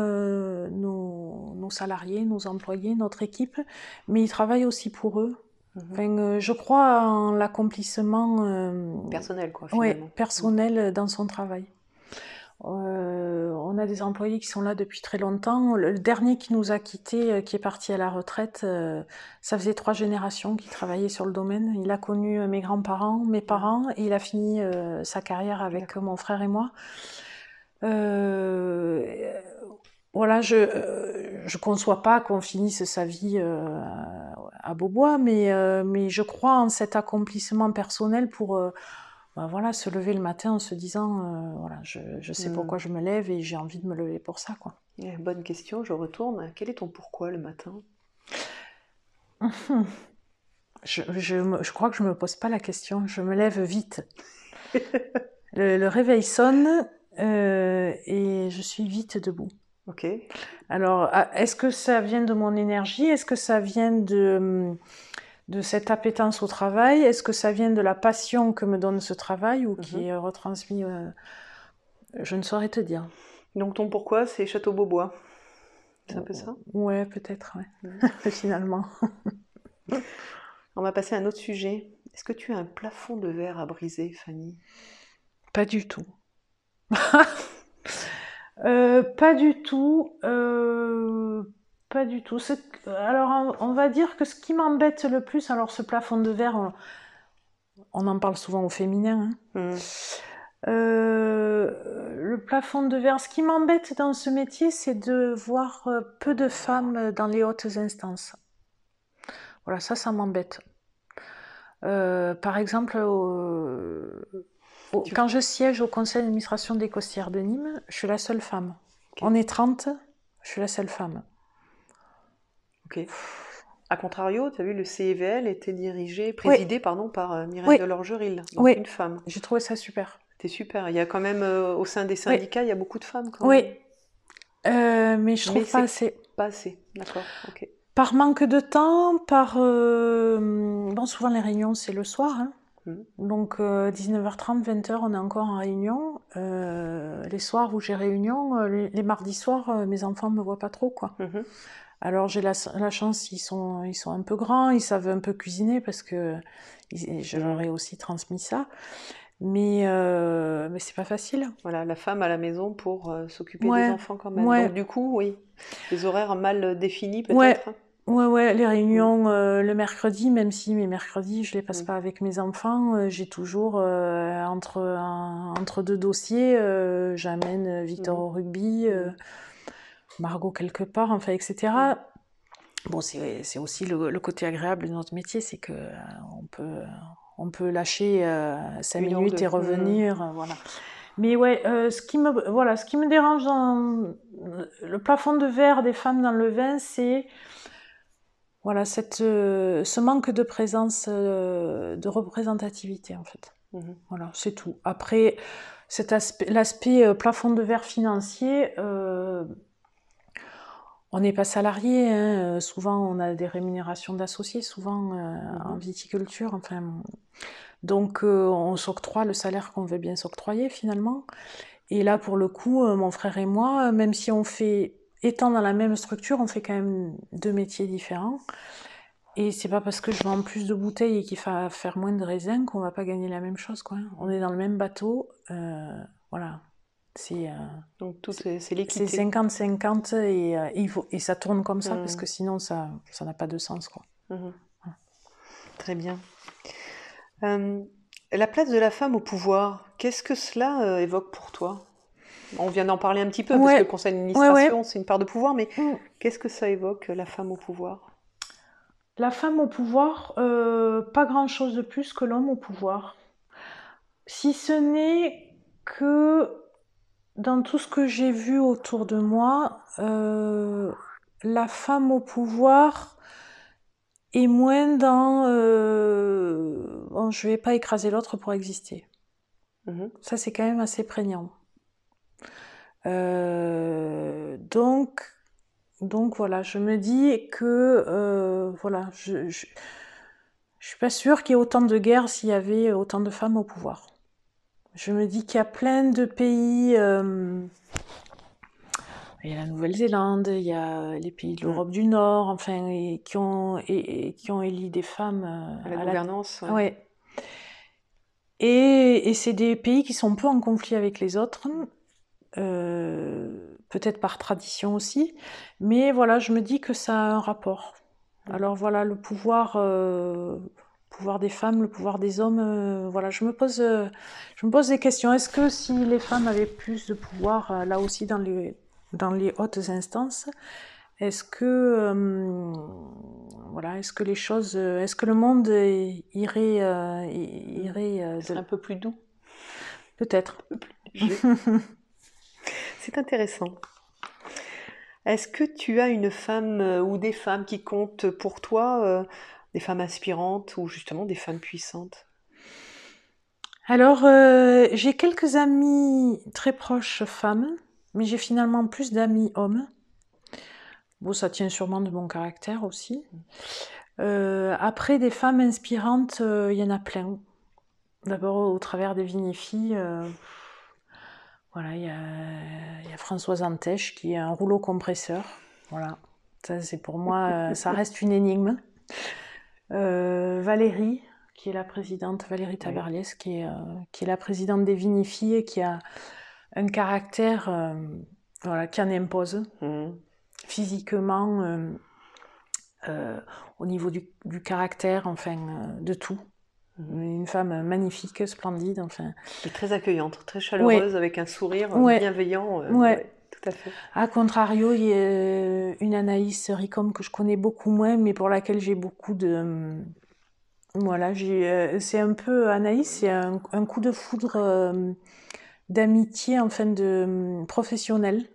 nos salariés, nos employés, notre équipe, mais il travaille aussi pour eux. Enfin, je crois en l'accomplissement personnel, quoi, finalement. Personnel dans son travail. On a des employés qui sont là depuis très longtemps. Le dernier qui nous a quittés, qui est parti à la retraite, ça faisait 3 générations qu'il travaillait sur le domaine. Il a connu mes grands-parents, mes parents, et il a fini sa carrière avec mon frère et moi. Voilà, je conçois pas qu'on finisse sa vie à Beaubois, mais je crois en cet accomplissement personnel pour voilà, se lever le matin en se disant voilà, je sais pourquoi je me lève et j'ai envie de me lever pour ça, quoi. Bonne question, je retourne. Quel est ton pourquoi le matin? Je crois que je me pose pas la question, je me lève vite. Le réveil sonne et je suis vite debout. Ok. Alors, est-ce que ça vient de mon énergie? Est-ce que ça vient de cette appétence au travail? Est-ce que ça vient de la passion que me donne ce travail ou qui est retransmis je ne saurais te dire. Donc ton pourquoi, c'est Château Beaubois. C'est un peu ça? Ouais, peut-être, ouais. Finalement. On va passer à un autre sujet. Est-ce que tu as un plafond de verre à briser, Fanny? Pas du tout. Pas du tout. Pas du tout. Alors, on va dire que ce qui m'embête le plus, alors ce plafond de verre, on en parle souvent au féminin. Le plafond de verre, ce qui m'embête dans ce métier, c'est de voir peu de femmes dans les hautes instances. Voilà, ça m'embête. Par exemple, quand je siège au conseil d'administration des Costières de Nîmes, je suis la seule femme. Okay. On est 30, je suis la seule femme. Ok. À contrario, tu as vu, le CEVL était présidé par Mireille Delorgeril, donc une femme. J'ai trouvé ça super. C'était super. Il y a quand même, au sein des syndicats, il y a beaucoup de femmes quand même. Oui, mais je trouve pas assez. Pas assez, d'accord, ok. Par manque de temps, souvent les réunions c'est le soir, hein. Donc 19h30, 20h, on est encore en réunion. Les soirs où j'ai réunion, les mardis soirs, mes enfants me voient pas trop, quoi. Alors j'ai la chance, ils sont un peu grands, ils savent un peu cuisiner parce que je leur ai aussi transmis ça. Mais c'est pas facile. Voilà, la femme à la maison pour s'occuper des enfants quand même. Donc du coup, oui, les horaires mal définis peut-être. Ouais, les réunions le mercredi, même si mes mercredis, je les passe pas avec mes enfants, j'ai toujours entre deux dossiers, j'amène Victor au rugby, Margot quelque part, enfin, etc. Bon, c'est aussi le côté agréable de notre métier, c'est que on peut lâcher 5 minutes et revenir, voilà. Mais ouais, ce qui me dérange dans le plafond de verre des femmes dans le vin, c'est voilà, ce manque de présence, de représentativité, en fait. Voilà, c'est tout. Après, l'aspect plafond de verre financier, on n'est pas salarié, hein. Souvent on a des rémunérations d'associés, souvent en viticulture, enfin. Donc on s'octroie le salaire qu'on veut bien s'octroyer finalement. Et là, pour le coup, mon frère et moi, même si étant dans la même structure, on fait quand même 2 métiers différents. Et c'est pas parce que je vends plus de bouteilles et qu'il va faire moins de raisins qu'on va pas gagner la même chose, quoi. On est dans le même bateau, voilà. Donc tout c'est l'équité. C'est 50-50 et ça tourne comme ça parce que sinon ça n'a pas de sens, quoi. Très bien. La place de la femme au pouvoir, qu'est-ce que cela évoque pour toi? On vient d'en parler un petit peu parce que le conseil d'administration c'est une part de pouvoir, mais qu'est-ce que ça évoque, la femme au pouvoir? La femme au pouvoir, pas grand-chose de plus que l'homme au pouvoir. Si ce n'est que dans tout ce que j'ai vu autour de moi, la femme au pouvoir est moins dans bon, je vais pas écraser l'autre pour exister. Ça, c'est quand même assez prégnant. Donc voilà, je me dis que voilà, je suis pas sûre qu'il y ait autant de guerres s'il y avait autant de femmes au pouvoir. Je me dis qu'il y a plein de pays, il y a la Nouvelle-Zélande, il y a les pays de l'Europe du Nord, enfin, qui ont élu des femmes à la gouvernance. Ouais. Et c'est des pays qui sont peu en conflit avec les autres, peut-être par tradition aussi, mais voilà, je me dis que ça a un rapport. Alors voilà, le pouvoir des femmes, le pouvoir des hommes, voilà, je me pose des questions. Est-ce que si les femmes avaient plus de pouvoir, là aussi dans les hautes instances, est-ce que est-ce que le monde irait serait un peu plus doux? Peut-être. C'est intéressant. Est-ce que tu as une femme ou des femmes qui comptent pour toi, des femmes inspirantes ou justement des femmes puissantes? Alors, j'ai quelques amies très proches femmes, mais j'ai finalement plus d'amis hommes. Bon, ça tient sûrement de mon caractère aussi. Après, des femmes inspirantes, il y en a plein. D'abord, au travers des Vinifilles, voilà, il y a Françoise Antèche qui est un rouleau compresseur. Voilà, ça c'est pour moi, ça reste une énigme. Valérie, qui est la présidente, Valérie Taberliès, qui est la présidente des Vinifilles et qui a un caractère voilà, qui en impose. Physiquement, au niveau du caractère, enfin, de tout. Une femme magnifique, splendide, enfin. Et très accueillante, très chaleureuse, avec un sourire bienveillant. Tout à fait. A contrario, il y a une Anaïs Ricom que je connais beaucoup moins, mais pour laquelle j'ai beaucoup de... Voilà, c'est un peu... Anaïs, c'est un coup de foudre d'amitié, enfin, professionnelle.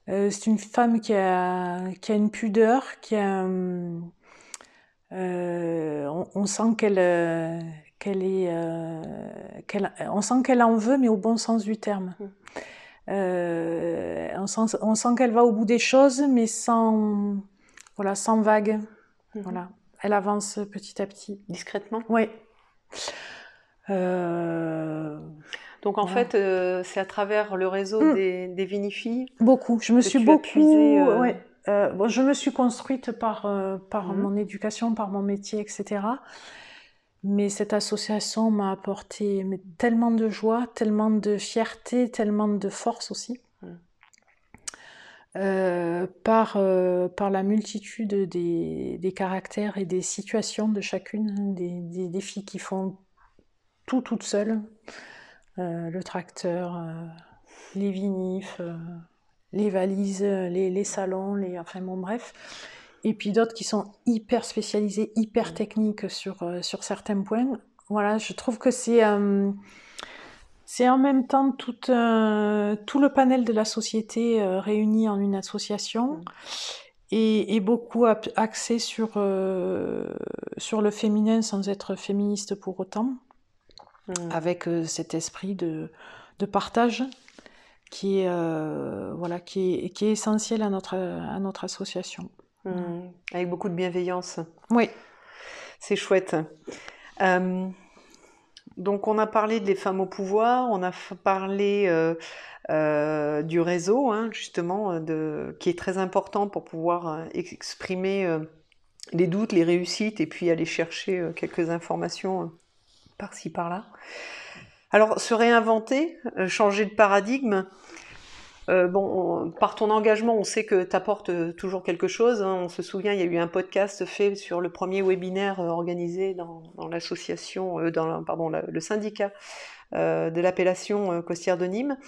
C'est une femme qui a une pudeur, qui a On sent on sent qu'elle en veut, mais au bon sens du terme. On sent qu'elle va au bout des choses, mais sans vague. Voilà. Elle avance petit à petit. Discrètement? Oui. Donc en fait, c'est à travers le réseau des viniphiles. Beaucoup. Je me suis je me suis construite par mon éducation, par mon métier, etc. Mais cette association m'a apporté tellement de joie, tellement de fierté, tellement de force aussi. Par la multitude des caractères et des situations de chacune, des filles qui font tout toutes seules. Le tracteur, les vinifs, les valises, les salons, enfin bon bref. Et puis d'autres qui sont hyper spécialisées, hyper techniques sur certains points. Voilà, je trouve que c'est en même temps tout le panel de la société réuni en une association et beaucoup axé sur le féminin sans être féministe pour autant, avec cet esprit de partage qui est essentiel à notre association. Avec beaucoup de bienveillance. Oui. C'est chouette. Donc on a parlé des femmes au pouvoir, on a parlé du réseau, justement, qui est très important pour pouvoir exprimer les doutes, les réussites, et puis aller chercher quelques informations par-ci, par-là. Alors, se réinventer, changer de paradigme, par ton engagement, on sait que tu apportes toujours quelque chose. On se souvient, il y a eu un podcast fait sur le premier webinaire organisé dans l'association, le syndicat de l'appellation côtière de Nîmes.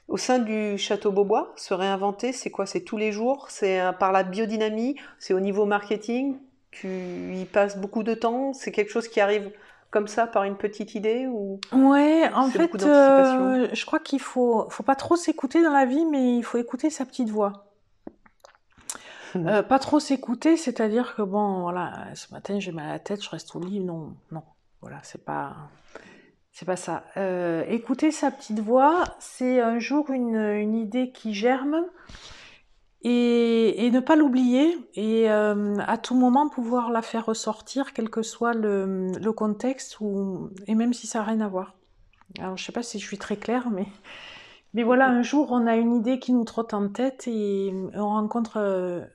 Au sein du Château Beaubois, se réinventer, c'est quoi? C'est tous les jours? C'est par la biodynamie? C'est au niveau marketing? Tu y passes beaucoup de temps? C'est quelque chose qui arrive comme ça, par une petite idée ou... Ouais, en fait, je crois qu'il faut pas trop s'écouter dans la vie, mais il faut écouter sa petite voix. Pas trop s'écouter, c'est-à-dire que voilà, ce matin j'ai mal à la tête, je reste au lit, non, voilà, c'est pas ça. Écouter sa petite voix, c'est un jour une idée qui germe. Et ne pas l'oublier et à tout moment pouvoir la faire ressortir, quel que soit le contexte et même si ça n'a rien à voir. Alors je sais pas si je suis très claire, mais voilà, un jour on a une idée qui nous trotte en tête et on rencontre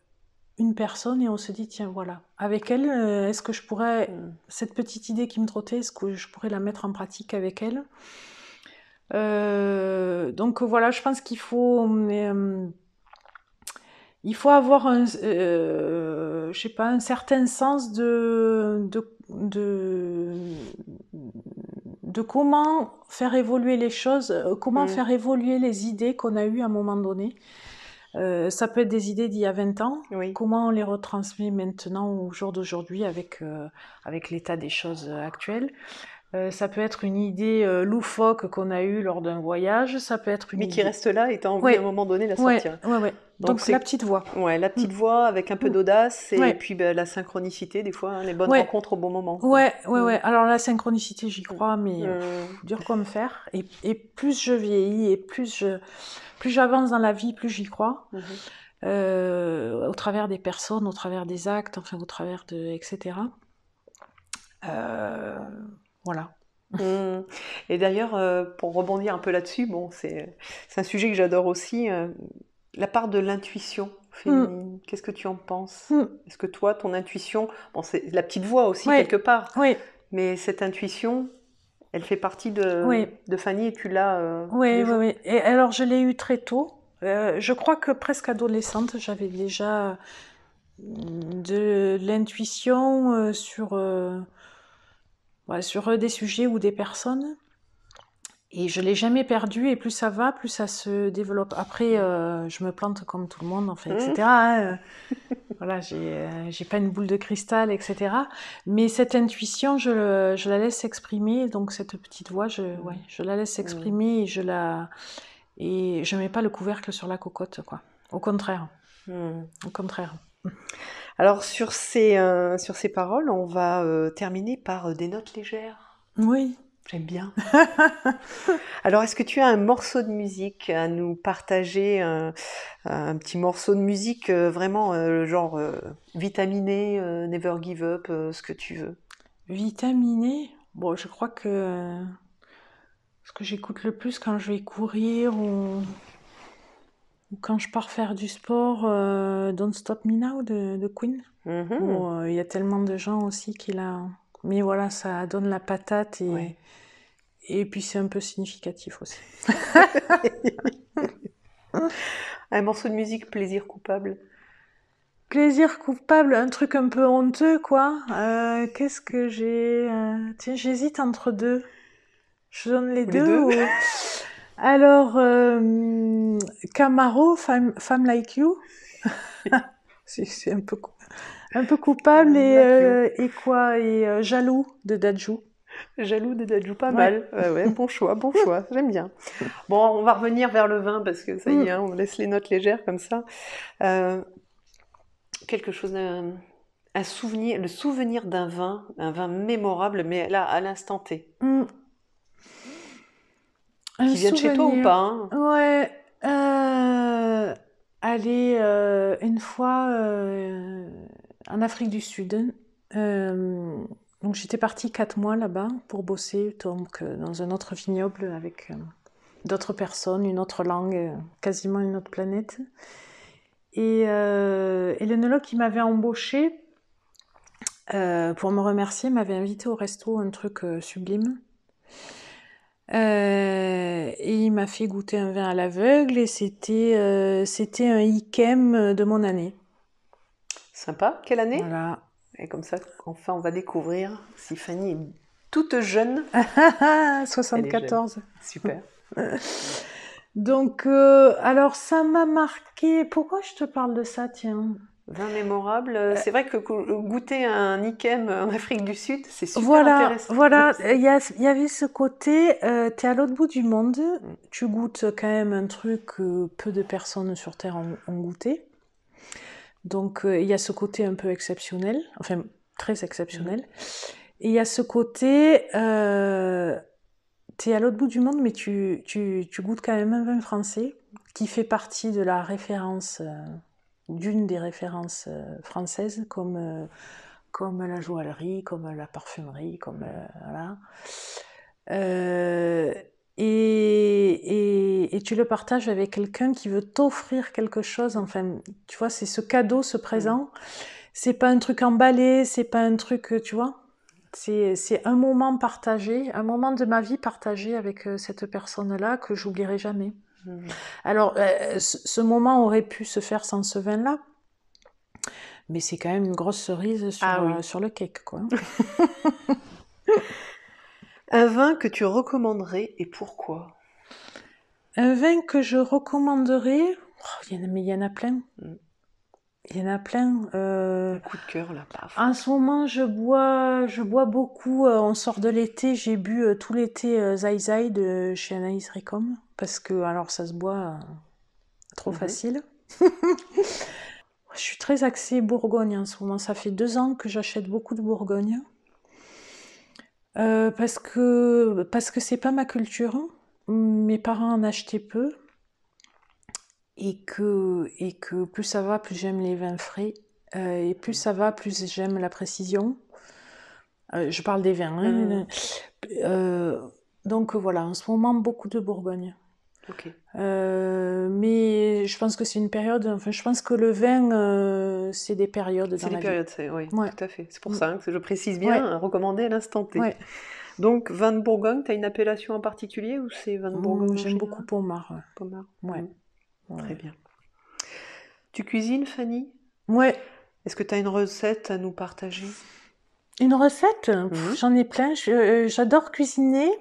une personne et on se dit tiens voilà, avec elle, est-ce que je pourrais, cette petite idée qui me trottait, est-ce que je pourrais la mettre en pratique avec elle? Donc voilà, je pense qu'il faut... il faut avoir un certain sens de comment faire évoluer les choses, comment faire évoluer les idées qu'on a eues à un moment donné. Ça peut être des idées d'il y a 20 ans, comment on les retransmet maintenant au jour d'aujourd'hui avec l'état des choses actuelles. Ça peut être une idée loufoque qu'on a eue lors d'un voyage, ça peut être une idée... qui reste là et tu as envie à un moment donné de la sortir. Ouais. Donc la petite voix. Ouais, la petite voix avec un peu d'audace et puis la synchronicité des fois, les bonnes rencontres au bon moment. Ouais. Alors la synchronicité, j'y crois, mais dur comme fer. Et plus je vieillis et plus j'avance dans la vie, plus j'y crois. Au travers des personnes, au travers des actes, enfin au travers etc. Voilà. Et d'ailleurs, pour rebondir un peu là-dessus, c'est un sujet que j'adore aussi, la part de l'intuition féminine. Qu'est-ce que tu en penses? Est-ce que toi, ton intuition, c'est la petite voix aussi quelque part, mais cette intuition, elle fait partie de Fanny et tu l'as Oui. Et alors, je l'ai eu très tôt. Je crois que presque adolescente, j'avais déjà de l'intuition sur des sujets ou des personnes. Et je ne l'ai jamais perdu, et plus ça va, plus ça se développe. Après, je me plante comme tout le monde, enfin, etc. Voilà, j'ai pas une boule de cristal, etc. Mais cette intuition, je la laisse s'exprimer. Donc cette petite voix, je la laisse s'exprimer et je mets pas le couvercle sur la cocotte, quoi. Au contraire. Au contraire. Alors sur ces paroles, on va terminer par des notes légères. Oui. J'aime bien. Alors, est-ce que tu as un morceau de musique à nous partager, un petit morceau de musique vraiment genre vitaminé, Never Give Up, ce que tu veux? Vitaminé? Bon, je crois que ce que j'écoute le plus quand je vais courir ou quand je pars faire du sport, Don't Stop Me Now de Queen. Mhm. Il y a tellement de gens aussi qui la... Mais voilà, ça donne la patate Ouais. et puis c'est un peu significatif aussi. Un morceau de musique plaisir coupable. Plaisir coupable, un truc un peu honteux, quoi. Qu'est-ce que j'ai... Tiens, j'hésite entre deux. Je donne les Ou les deux deux? ou... Alors, Camaro, Femme Like You. C'est un peu coupable et quoi? Et Jaloux de Dadju. Jaloux de Dadju, pas Ouais. mal. Ouais, bon choix, j'aime bien. Bon, on va revenir vers le vin parce que ça y est, hein, on laisse les notes légères comme ça. Quelque chose, un souvenir, le souvenir d'un vin, un vin mémorable, mais là, à l'instant T. Un Qui vient de chez toi ou souvenir. pas, hein? Ouais. Allez, une fois en Afrique du Sud. Donc j'étais partie 4 mois là-bas pour bosser donc, dans un autre vignoble avec d'autres personnes, une autre langue, quasiment une autre planète. Et l'œnologue qui m'avait embauchée pour me remercier m'avait invité au resto, un truc sublime. Et il m'a fait goûter un vin à l'aveugle et c'était un Ikem de mon année. Sympa. Quelle année? Voilà. Et comme ça, enfin, on va découvrir si Fanny est toute jeune. 74. Super. Donc, alors ça m'a marqué. Pourquoi je te parle de ça, tiens? Vin mémorable. C'est vrai que goûter un Ikem en Afrique du Sud, c'est super Voilà, intéressant. voilà. Il y avait ce côté, t'es à l'autre bout du monde, tu goûtes quand même un truc que peu de personnes sur Terre ont goûté. Donc, il y a ce côté un peu exceptionnel, enfin très exceptionnel. Et il y a ce côté, t'es à l'autre bout du monde, mais tu goûtes quand même un vin français qui fait partie de la référence, d'une des références françaises, comme la joaillerie, comme la parfumerie, comme voilà. Et tu le partages avec quelqu'un qui veut t'offrir quelque chose. Enfin, tu vois, c'est ce cadeau, ce présent. C'est pas un truc emballé, c'est pas un truc, tu vois. C'est un moment partagé, un moment de ma vie partagé avec cette personne-là que j'oublierai jamais. Alors, ce moment aurait pu se faire sans ce vin-là, mais c'est quand même une grosse cerise sur le cake, quoi. Un vin que tu recommanderais et pourquoi? Un vin que je recommanderais, mais il y en a plein. Il y en a plein. Un coup de cœur, là, paf. En ce moment, je bois beaucoup. On sort de l'été, j'ai bu tout l'été Zai Zai de chez Anaïs Ricom, parce que alors ça se boit trop facile. Je suis très axée Bourgogne en ce moment. Ça fait 2 ans que j'achète beaucoup de Bourgogne. Parce que c'est pas ma culture. Mes parents en achetaient peu. Et que plus ça va, plus j'aime les vins frais. Et plus ça va, plus j'aime la précision. Je parle des vins. Donc voilà, en ce moment, beaucoup de Bourgogne. Ok. Mais je pense que c'est une période. Enfin, je pense que le vin, c'est des périodes dans la vie. C'est des périodes, oui, Ouais. tout à fait. C'est pour ça que je précise bien, recommander à l'instant T. Ouais. Donc, vin de Bourgogne, tu as une appellation en particulier ou c'est vin de Bourgogne? J'aime beaucoup Pommard. Pommard. Ouais. Très bien. Tu cuisines, Fanny? Ouais. Est-ce que tu as une recette à nous partager? Une recette? J'en ai plein. J'adore cuisiner.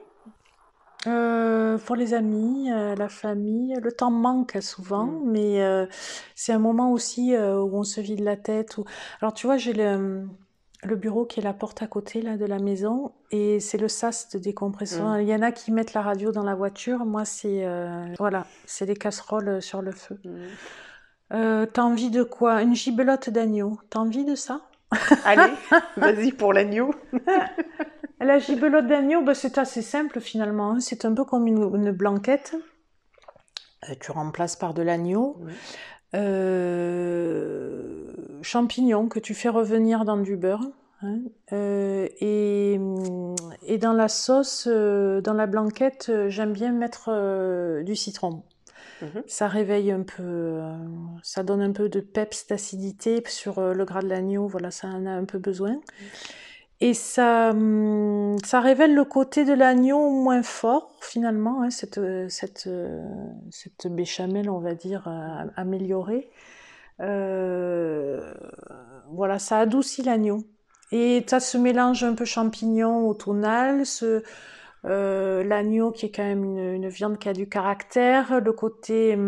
Pour les amis, la famille. Le temps manque souvent, mais c'est un moment aussi où on se vide la tête. Alors tu vois, j'ai le bureau qui est la porte à côté là, de la maison et c'est le sas de décompression. Il y en a qui mettent la radio dans la voiture. Moi, c'est voilà, c'est des casseroles sur le feu. T'as envie de quoi? Une gibelotte d'agneau. T'as envie de ça? Allez, vas-y pour l'agneau. La gibelotte d'agneau, c'est assez simple finalement, hein. C'est un peu comme une blanquette. Tu remplaces par de l'agneau. Champignons que tu fais revenir dans du beurre. Hein, et dans la sauce, dans la blanquette, j'aime bien mettre du citron. Ça réveille un peu, ça donne un peu de peps, d'acidité sur le gras de l'agneau, voilà, ça en a un peu besoin. Et ça révèle le côté de l'agneau moins fort, finalement, hein, cette béchamel, on va dire, améliorée. Voilà, ça adoucit l'agneau. Et ça se mélange un peu champignon automnal, l'agneau qui est quand même une viande qui a du caractère, le côté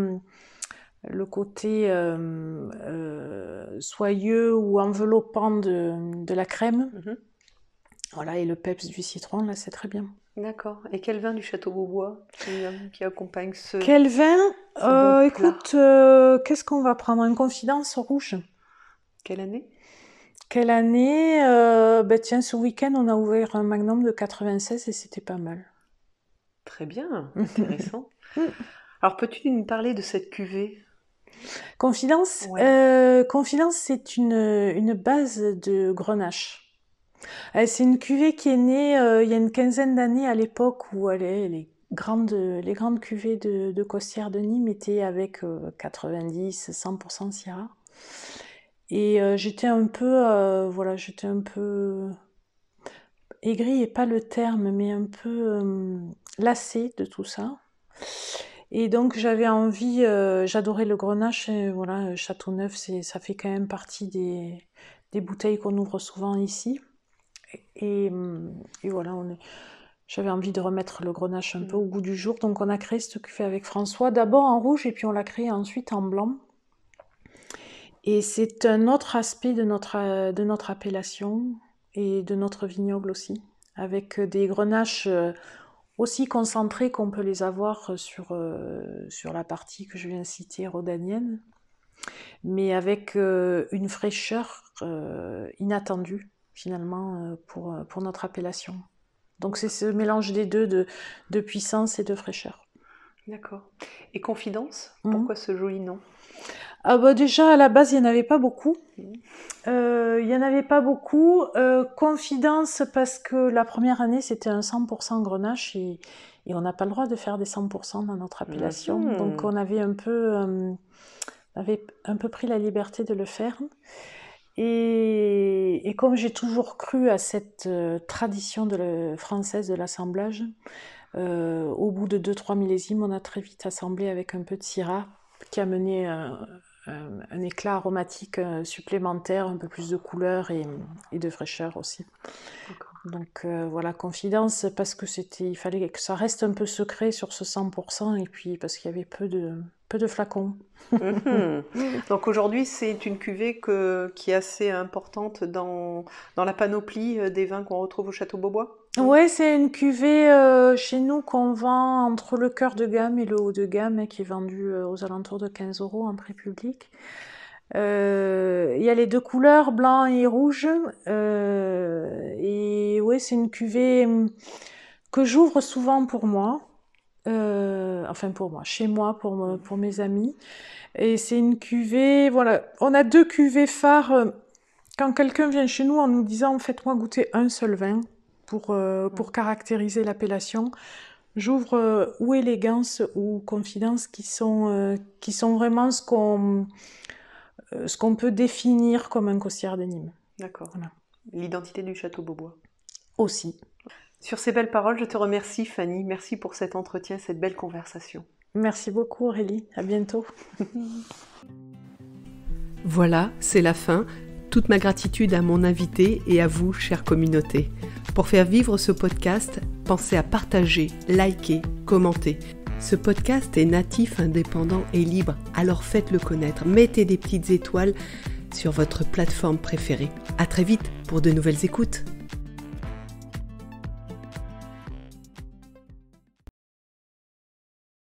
soyeux ou enveloppant de la crème. Voilà, et le peps du citron, là, c'est très bien. D'accord. Et quel vin du Château Beaubois qui accompagne ce... Quel vin écoute, qu'est-ce qu'on va prendre? Une Confidence rouge. Quelle année? Quelle année? Tiens, ce week-end, on a ouvert un Magnum de 96 et c'était pas mal. Très bien, intéressant. Alors, peux-tu nous parler de cette cuvée? Confidence, Confidence, c'est une base de Grenache. C'est une cuvée qui est née il y a une quinzaine d'années, à l'époque où les grandes cuvées de Costières de Nîmes étaient avec 90-100% Syrah. Et j'étais un peu aigrie, et pas le terme, mais un peu lassée de tout ça. Et donc j'avais envie, j'adorais le Grenache, et voilà, Châteauneuf, ça fait quand même partie des bouteilles qu'on ouvre souvent ici. Et voilà, j'avais envie de remettre le Grenache un peu au goût du jour, donc on a créé cette cuvée avec François, d'abord en rouge et puis on l'a créé ensuite en blanc. Et c'est un autre aspect de notre appellation et de notre vignoble aussi, avec des grenaches aussi concentrés qu'on peut les avoir sur la partie que je viens de citer, rhodanienne, mais avec une fraîcheur inattendue finalement pour notre appellation. Donc c'est ce mélange des deux de puissance et de fraîcheur. D'accord. Et Confidence, pourquoi ce joli nom? Déjà, à la base, il n'y en avait pas beaucoup. Confidence, parce que la première année, c'était un 100% Grenache et on n'a pas le droit de faire des 100% dans notre appellation. Donc, on avait un peu pris la liberté de le faire. Et comme j'ai toujours cru à cette tradition française de l'assemblage, au bout de 2-3 millésimes, on a très vite assemblé avec un peu de Syrah qui a mené un éclat aromatique supplémentaire, un peu plus de couleur et de fraîcheur aussi. Donc voilà, Confidence, parce que il fallait que ça reste un peu secret sur ce 100%, et puis parce qu'il y avait peu de flacons. Donc aujourd'hui, c'est une cuvée qui est assez importante dans la panoplie des vins qu'on retrouve au Château Beaubois? Oui, c'est une cuvée chez nous qu'on vend entre le cœur de gamme et le haut de gamme, qui est vendu aux alentours de 15 € en prix public. Il y a les deux couleurs, blanc et rouge. Et ouais, c'est une cuvée que j'ouvre souvent pour moi. Chez moi, pour mes amis. Et c'est une cuvée, voilà, on a deux cuvées phares. Quand quelqu'un vient chez nous en nous disant « faites-moi goûter un seul vin », pour caractériser l'appellation, j'ouvre ou Élégance ou Confidence, qui sont vraiment ce qu'on peut définir comme un Costières de Nîmes. D'accord. Voilà. L'identité du Château Beaubois. Aussi. Sur ces belles paroles, je te remercie, Fanny. Merci pour cet entretien, cette belle conversation. Merci beaucoup, Aurélie. À bientôt. Voilà, c'est la fin. Toute ma gratitude à mon invité et à vous, chère communauté. Pour faire vivre ce podcast, pensez à partager, liker, commenter. Ce podcast est natif, indépendant et libre, alors faites-le connaître. Mettez des petites étoiles sur votre plateforme préférée. À très vite pour de nouvelles écoutes.